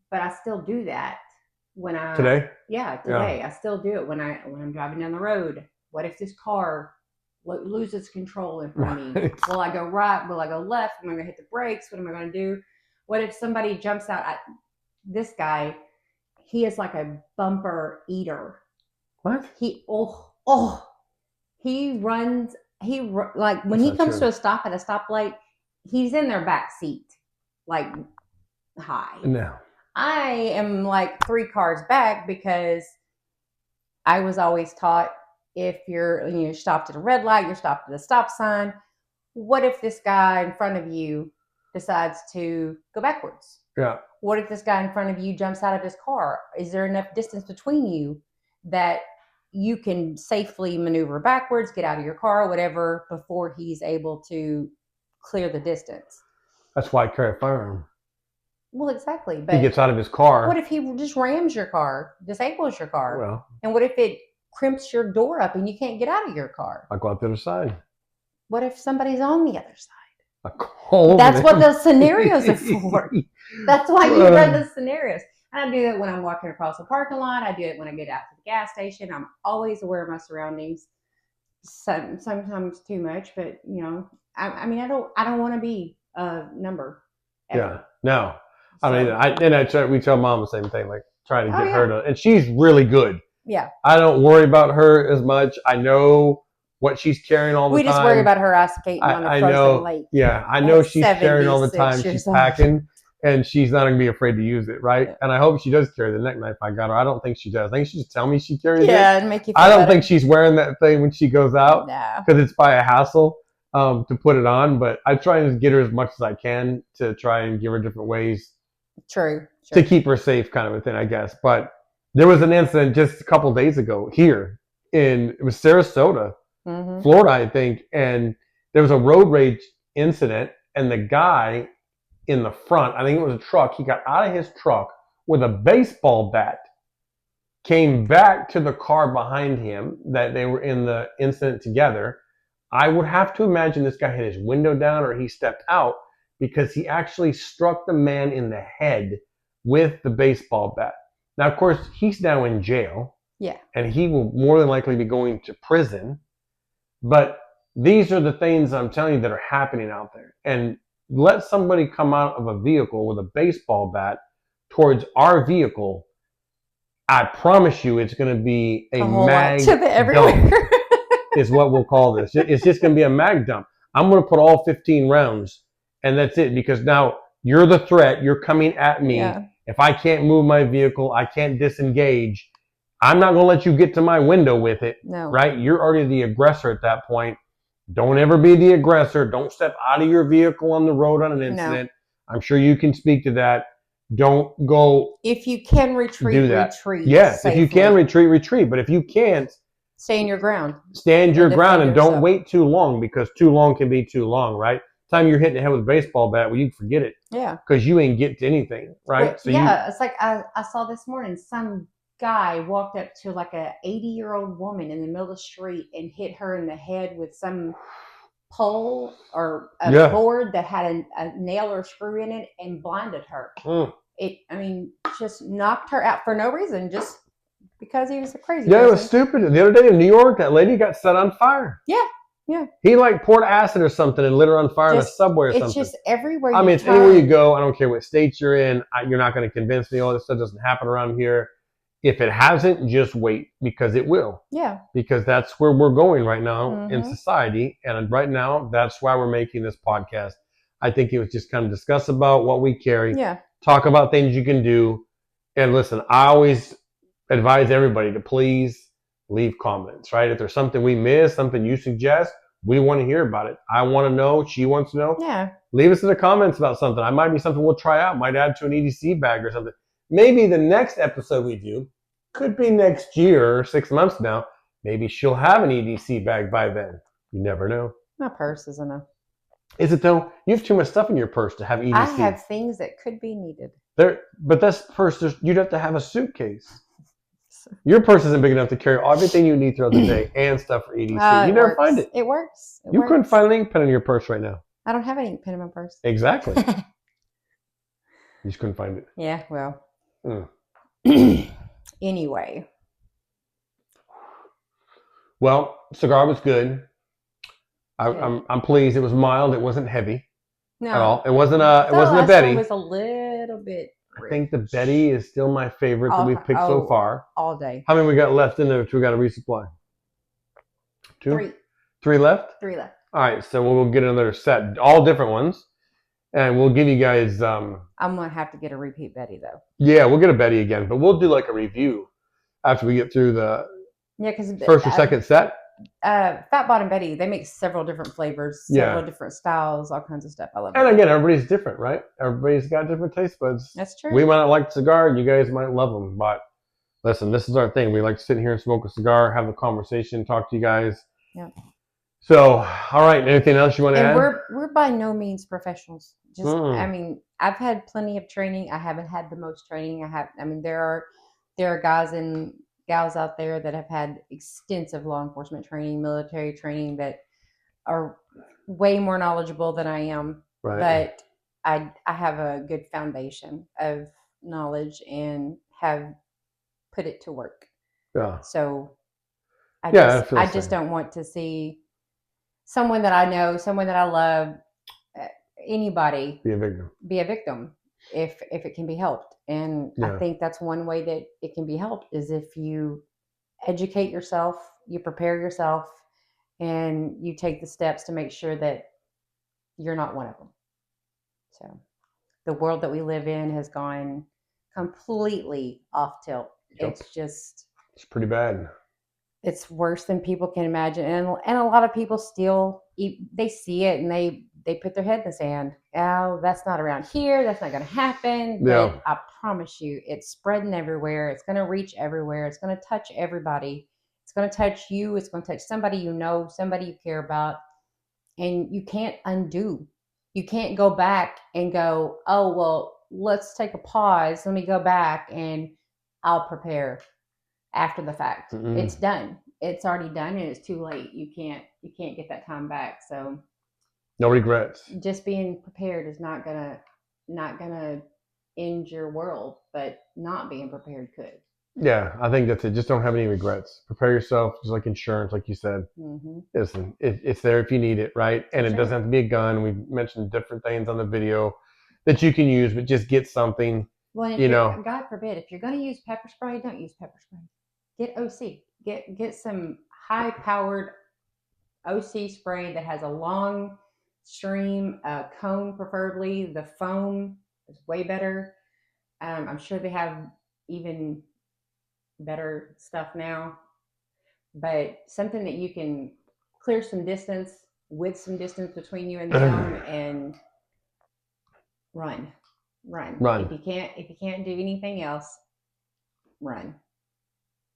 S2: But I still do that when
S1: today.
S2: I still do it when I'm driving down the road. What if this car loses control in front of me? Will I go right? Will I go left? Am I going to hit the brakes? What am I going to do? What if somebody jumps out? This guy, he is like a bumper eater.
S1: What?
S2: He runs. Like when he comes to a stop at a stoplight, he's in their back seat, like high.
S1: No.
S2: I am like 3 cars back, because I was always taught, if you're stopped at a red light, you're stopped at a stop sign. What if this guy in front of you decides to go backwards?
S1: Yeah.
S2: What if this guy in front of you jumps out of his car? Is there enough distance between you that you can safely maneuver backwards, get out of your car, whatever, before he's able to clear the distance?
S1: That's why I carry a firearm.
S2: Well, exactly. But
S1: he gets out of his car.
S2: What if he just rams your car, disables your car?
S1: Well.
S2: And what if it crimps your door up and you can't get out of your car?
S1: I go out the other side.
S2: What if somebody's on the other side?
S1: That's
S2: what those scenarios are for. That's why you run the scenarios. And I do it when I'm walking across the parking lot. I do it when I get out to the gas station. I'm always aware of my surroundings. Sometimes too much, but I mean, I don't want to be a number. Ever.
S1: Yeah, no. I mean, we tell mom the same thing, like trying to get her to, and she's really good.
S2: Yeah.
S1: I don't worry about her as much. I know what she's carrying all the time.
S2: We just worry about her ice skating on a frozen lake.
S1: Yeah, I know she's carrying all the time. She's packing, and she's not going to be afraid to use it, right? Yeah. And I hope she does carry the neck knife I got her. I don't think she does. I think she just tell me she carries it.
S2: Yeah, and make you feel
S1: I don't think she's wearing that thing when she goes out because it's by a hassle to put it on. But I try and get her as much as I can to try and give her different ways.
S2: True.
S1: To keep her safe, kind of a thing, I guess. But there was an incident just a couple of days ago here it was Sarasota, Florida, I think, and there was a road rage incident, and the guy in the front, I think it was a truck, he got out of his truck with a baseball bat, came back to the car behind him that they were in the incident together. I would have to imagine this guy had his window down or he stepped out because he actually struck the man in the head with the baseball bat. Now, of course, he's now in jail.
S2: Yeah.
S1: And he will more than likely be going to prison. But these are the things I'm telling you that are happening out there. And let somebody come out of a vehicle with a baseball bat towards our vehicle. I promise you it's going to be a mag dump is what we'll call this. It's just going to be a mag dump. I'm going to put all 15 rounds and that's it, because now you're the threat. You're coming at me. Yeah. If I can't move my vehicle, I can't disengage. I'm not going to let you get to my window with it.
S2: No.
S1: Right? You're already the aggressor at that point. Don't ever be the aggressor. Don't step out of your vehicle on the road on an incident. No. I'm sure you can speak to that. Don't go.
S2: If you can retreat.
S1: Yes,
S2: safely.
S1: If you can retreat. But if you can't,
S2: stand your ground.
S1: Stand your ground and don't wait too long, because too long can be too long, right? Time you're hitting the head with a baseball bat, well, you can forget it.
S2: Yeah.
S1: Because you ain't get to anything, right?
S2: Well, so yeah, it's like I saw this morning, some guy walked up to like a 80-year-old woman in the middle of the street and hit her in the head with some pole or a board that had a nail or screw in it and blinded her. Just knocked her out for no reason, just because he was a crazy person.
S1: It was stupid. The other day in New York, that lady got set on fire.
S2: Yeah. Yeah.
S1: He poured acid or something and lit her on fire in a subway or something.
S2: It's just everywhere
S1: you it's anywhere you go. I don't care what state you're in. You're not going to convince me all this stuff doesn't happen around here. If it hasn't, just wait, because it will.
S2: Yeah.
S1: Because that's where we're going right now in society. And right now, that's why we're making this podcast. I think it was just kind of discuss about what we carry.
S2: Yeah.
S1: Talk about things you can do. And listen, I always advise everybody to please leave comments, right? If there's something we missed, something you suggest, we want to hear about it. I want to know. She wants to know.
S2: Yeah.
S1: Leave us in the comments about something. I might be something we'll try out. Might add to an EDC bag or something. Maybe the next episode we do could be next year or 6 months now. Maybe she'll have an EDC bag by then. You never know.
S2: My purse is enough.
S1: Is it though? You have too much stuff in your purse to have EDC.
S2: I have things that could be needed.
S1: But that's purse. You'd have to have a suitcase. Your purse isn't big enough to carry everything you need throughout the day and stuff for EDC. You never find it.
S2: It works.
S1: You couldn't find an ink pen in your purse right now.
S2: I don't have an ink pen in my purse.
S1: Exactly. You just couldn't find it.
S2: Yeah, well. Anyway.
S1: Well, cigar was good. I'm pleased. It was mild. It wasn't heavy at all. It wasn't a Betty.
S2: It was a little bit rich.
S1: I think the Betty is still my favorite that we've picked so far.
S2: All day.
S1: How many we got left in there until we got a resupply? 2?
S2: 3.
S1: 3 left?
S2: 3 left.
S1: All right, so we'll get another set, all different ones, and we'll give you guys. I'm
S2: gonna have to get a repeat Betty though.
S1: Yeah, we'll get a Betty again, but we'll do like a review after we get through the first or second set.
S2: Fat Bottom Betty, they make several different flavors, several different styles, all kinds of stuff. I love it.
S1: And again, everybody's different, right? Everybody's got different taste buds.
S2: That's true.
S1: We might not like the cigar, you guys might love them, but listen, this is our thing. We like to sit here and smoke a cigar, have a conversation, talk to you guys.
S2: Yeah.
S1: So, all right, anything else you want to add?
S2: We're by no means professionals. I mean, I've had plenty of training. I haven't had the most training. There are guys and gals out there that have had extensive law enforcement training, military training, that are way more knowledgeable than I am.
S1: Right.
S2: But I have a good foundation of knowledge and have put it to work.
S1: Yeah.
S2: So I just don't want to see someone that I know, someone that I love, anybody
S1: be a victim
S2: if it can be helped. And I think that's one way that it can be helped is if you educate yourself, you prepare yourself, and you take the steps to make sure that you're not one of them. So the world that we live in has gone completely off tilt. Yep. It's
S1: pretty bad.
S2: It's worse than people can imagine. And a lot of people still, they see it and they put their head in the sand. Oh, that's not around here. That's not going to happen. Yeah. But I promise you, it's spreading everywhere. It's going to reach everywhere. It's going to touch everybody. It's going to touch you. It's going to touch somebody you know, somebody you care about. And you can't undo. You can't go back and go, oh, well, let's take a pause. Let me go back and I'll prepare after the fact. Mm-hmm. It's done. It's already done and it's too late. You can't get that time back. So
S1: no regrets.
S2: Just being prepared is not gonna end your world, but not being prepared could.
S1: Yeah, I think that's it. Just don't have any regrets. Prepare yourself, just like insurance, like you said. Mm-hmm. Listen, it's there if you need it, right? And it doesn't have to be a gun. We've mentioned different things on the video that you can use, but just get something.
S2: Well, God forbid, if you're going to use pepper spray, don't use pepper spray. Get OC. Get some high-powered OC spray that has a long stream, cone preferably. The foam is way better. I'm sure they have even better stuff now, but something that you can clear some distance with some distance between you and them and run. If you can't do anything else, run.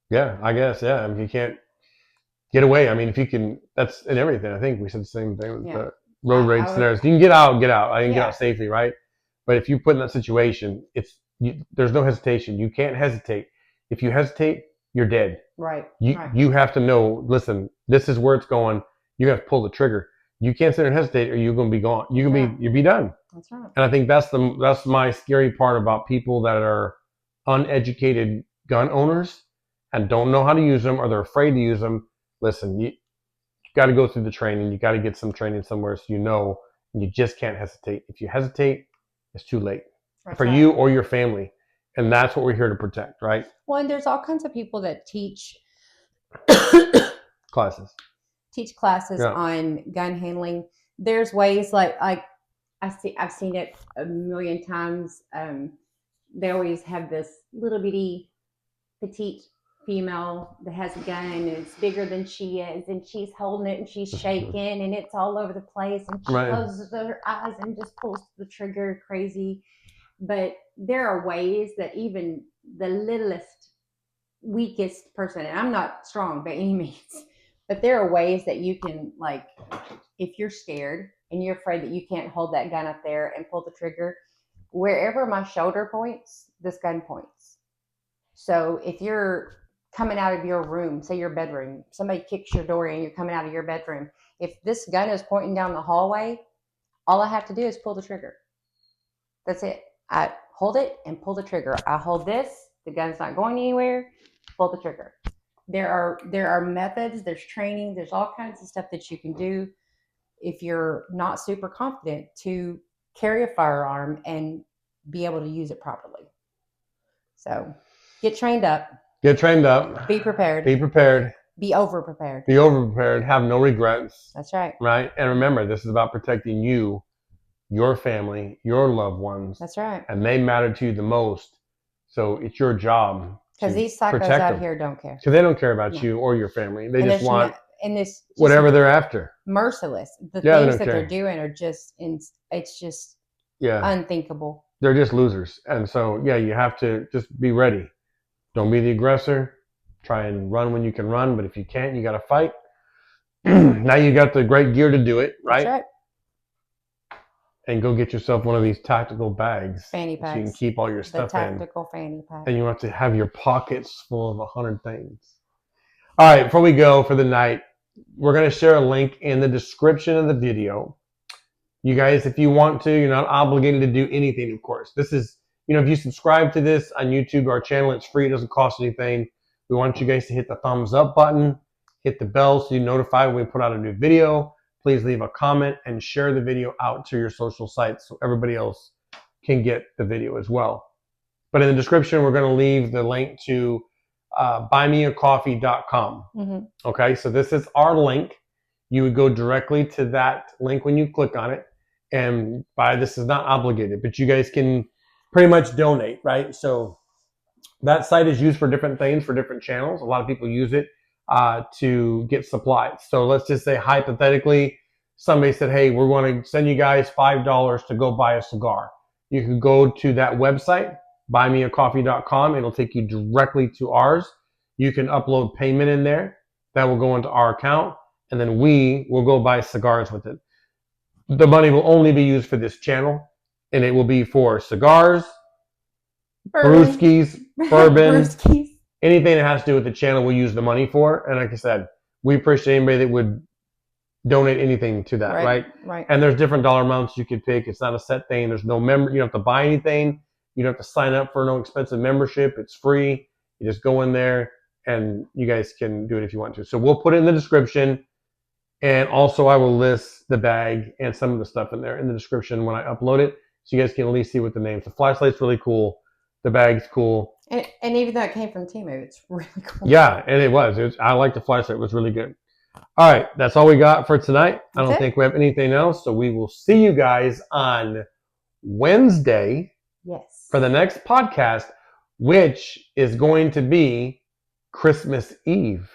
S1: Yeah, I guess. Yeah, I mean, you can't get away. I mean, if you can, that's in everything. I think we said the same thing with the road rage scenarios. If you can get out. I can get out safely, right? But if you put in that situation, there's no hesitation. You can't hesitate. If you hesitate, you're dead.
S2: Right.
S1: You have to know, listen, this is where it's going. You have to pull the trigger. You can't sit there and hesitate or you're going to be gone. You'll be done.
S2: That's right.
S1: And I think that's my scary part about people that are uneducated gun owners and don't know how to use them or they're afraid to use them. Listen, you got to go through the training. You got to get some training somewhere so you know, and you just can't hesitate. If you hesitate, it's too late for you or your family. And that's what we're here to protect, right?
S2: Well, and there's all kinds of people that teach
S1: classes
S2: on gun handling. There's ways like I've seen it a million times. They always have this little bitty petite female that has a gun and it's bigger than she is and she's holding it and she's shaking and it's all over the place and she closes her eyes and just pulls the trigger crazy. But there are ways that even the littlest, weakest person, and I'm not strong by any means, but there are ways that you can, like, if you're scared and you're afraid that you can't hold that gun up there and pull the trigger, wherever my shoulder points, this gun points. So if you're coming out of your room, say your bedroom, somebody kicks your door and you're coming out of your bedroom, if this gun is pointing down the hallway, all I have to do is pull the trigger. That's it. I hold it and pull the trigger. I hold this, the gun's not going anywhere, pull the trigger. There are methods, there's training, there's all kinds of stuff that you can do if you're not super confident to carry a firearm and be able to use it properly. So get trained up.
S1: Be prepared. Be over-prepared. Have no regrets.
S2: That's right.
S1: Right? And remember, this is about protecting you, your family, your loved ones.
S2: That's right.
S1: And they matter to you the most. So it's your job.
S2: Because these psychos out here don't care.
S1: Because they don't care about you or your family. They just want whatever they're after.
S2: Merciless. The things that they're doing are just, it's just unthinkable.
S1: They're just losers. And so, you have to just be ready. Don't be the aggressor. Try and run when you can run. But if you can't, you got to fight. Now you got the great gear to do it, right?
S2: That's right.
S1: And go get yourself one of these tactical bags.
S2: Fanny packs.
S1: So you can keep all your stuff in.
S2: The tactical fanny pack.
S1: And you want to have your pockets full of 100 things. All right, before we go for the night, we're going to share a link in the description of the video. You guys, if you want to, you're not obligated to do anything, of course. This is if you subscribe to this on YouTube or our channel, it's free. It doesn't cost anything. We want you guys to hit the thumbs up button, hit the bell so you're notified when we put out a new video. Please leave a comment and share the video out to your social sites so everybody else can get the video as well. But in the description, we're going to leave the link to buymeacoffee.com. Mm-hmm. Okay, so this is our link. You would go directly to that link when you click on it. And this is not obligated, but you guys can pretty much donate, right? So that site is used for different things, for different channels. A lot of people use it to get supplies. So let's just say hypothetically, somebody said, hey, we're going to send you guys $5 to go buy a cigar. You can go to that website, buymeacoffee.com. It'll take you directly to ours. You can upload payment in there. That will go into our account, and then we will go buy cigars with it. The money will only be used for this channel, and it will be for cigars, brewskis, bourbon, anything that has to do with the channel we'll use the money for. And like I said, we appreciate anybody that would donate anything to that, right? And there's different dollar amounts you could pick. It's not a set thing. There's no you don't have to buy anything. You don't have to sign up for no expensive membership. It's free. You just go in there, and you guys can do it if you want to. So we'll put it in the description. And also I will list the bag and some of the stuff in there in the description when I upload it. So you guys can at least see what the names. The flashlight's really cool. The bag's cool.
S2: And even though it came from Temu, it's really cool.
S1: Yeah, and it was. I like the flashlight. It was really good. All right, that's all we got for tonight. I don't think we have anything else. So we will see you guys on Wednesday.
S2: Yes.
S1: For the next podcast, which is going to be Christmas Eve.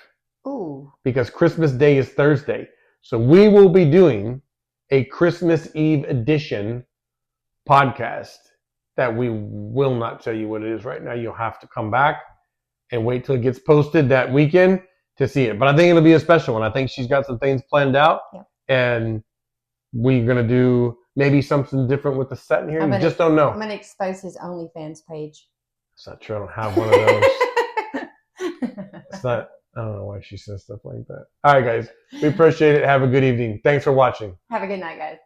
S2: Ooh.
S1: Because Christmas Day is Thursday. So we will be doing a Christmas Eve edition podcast that we will not tell you what it is right now. You'll have to come back and wait till it gets posted that weekend to see it. But I think it'll be a special one. I think she's got some things planned out. Yeah. And we're going to do maybe something different with the set in here. You just don't know.
S2: I'm going to expose his OnlyFans page.
S1: That's not true. I don't have one of those. It's not. I don't know why she says stuff like that. All right, guys. We appreciate it. Have a good evening. Thanks for watching.
S2: Have a good night, guys.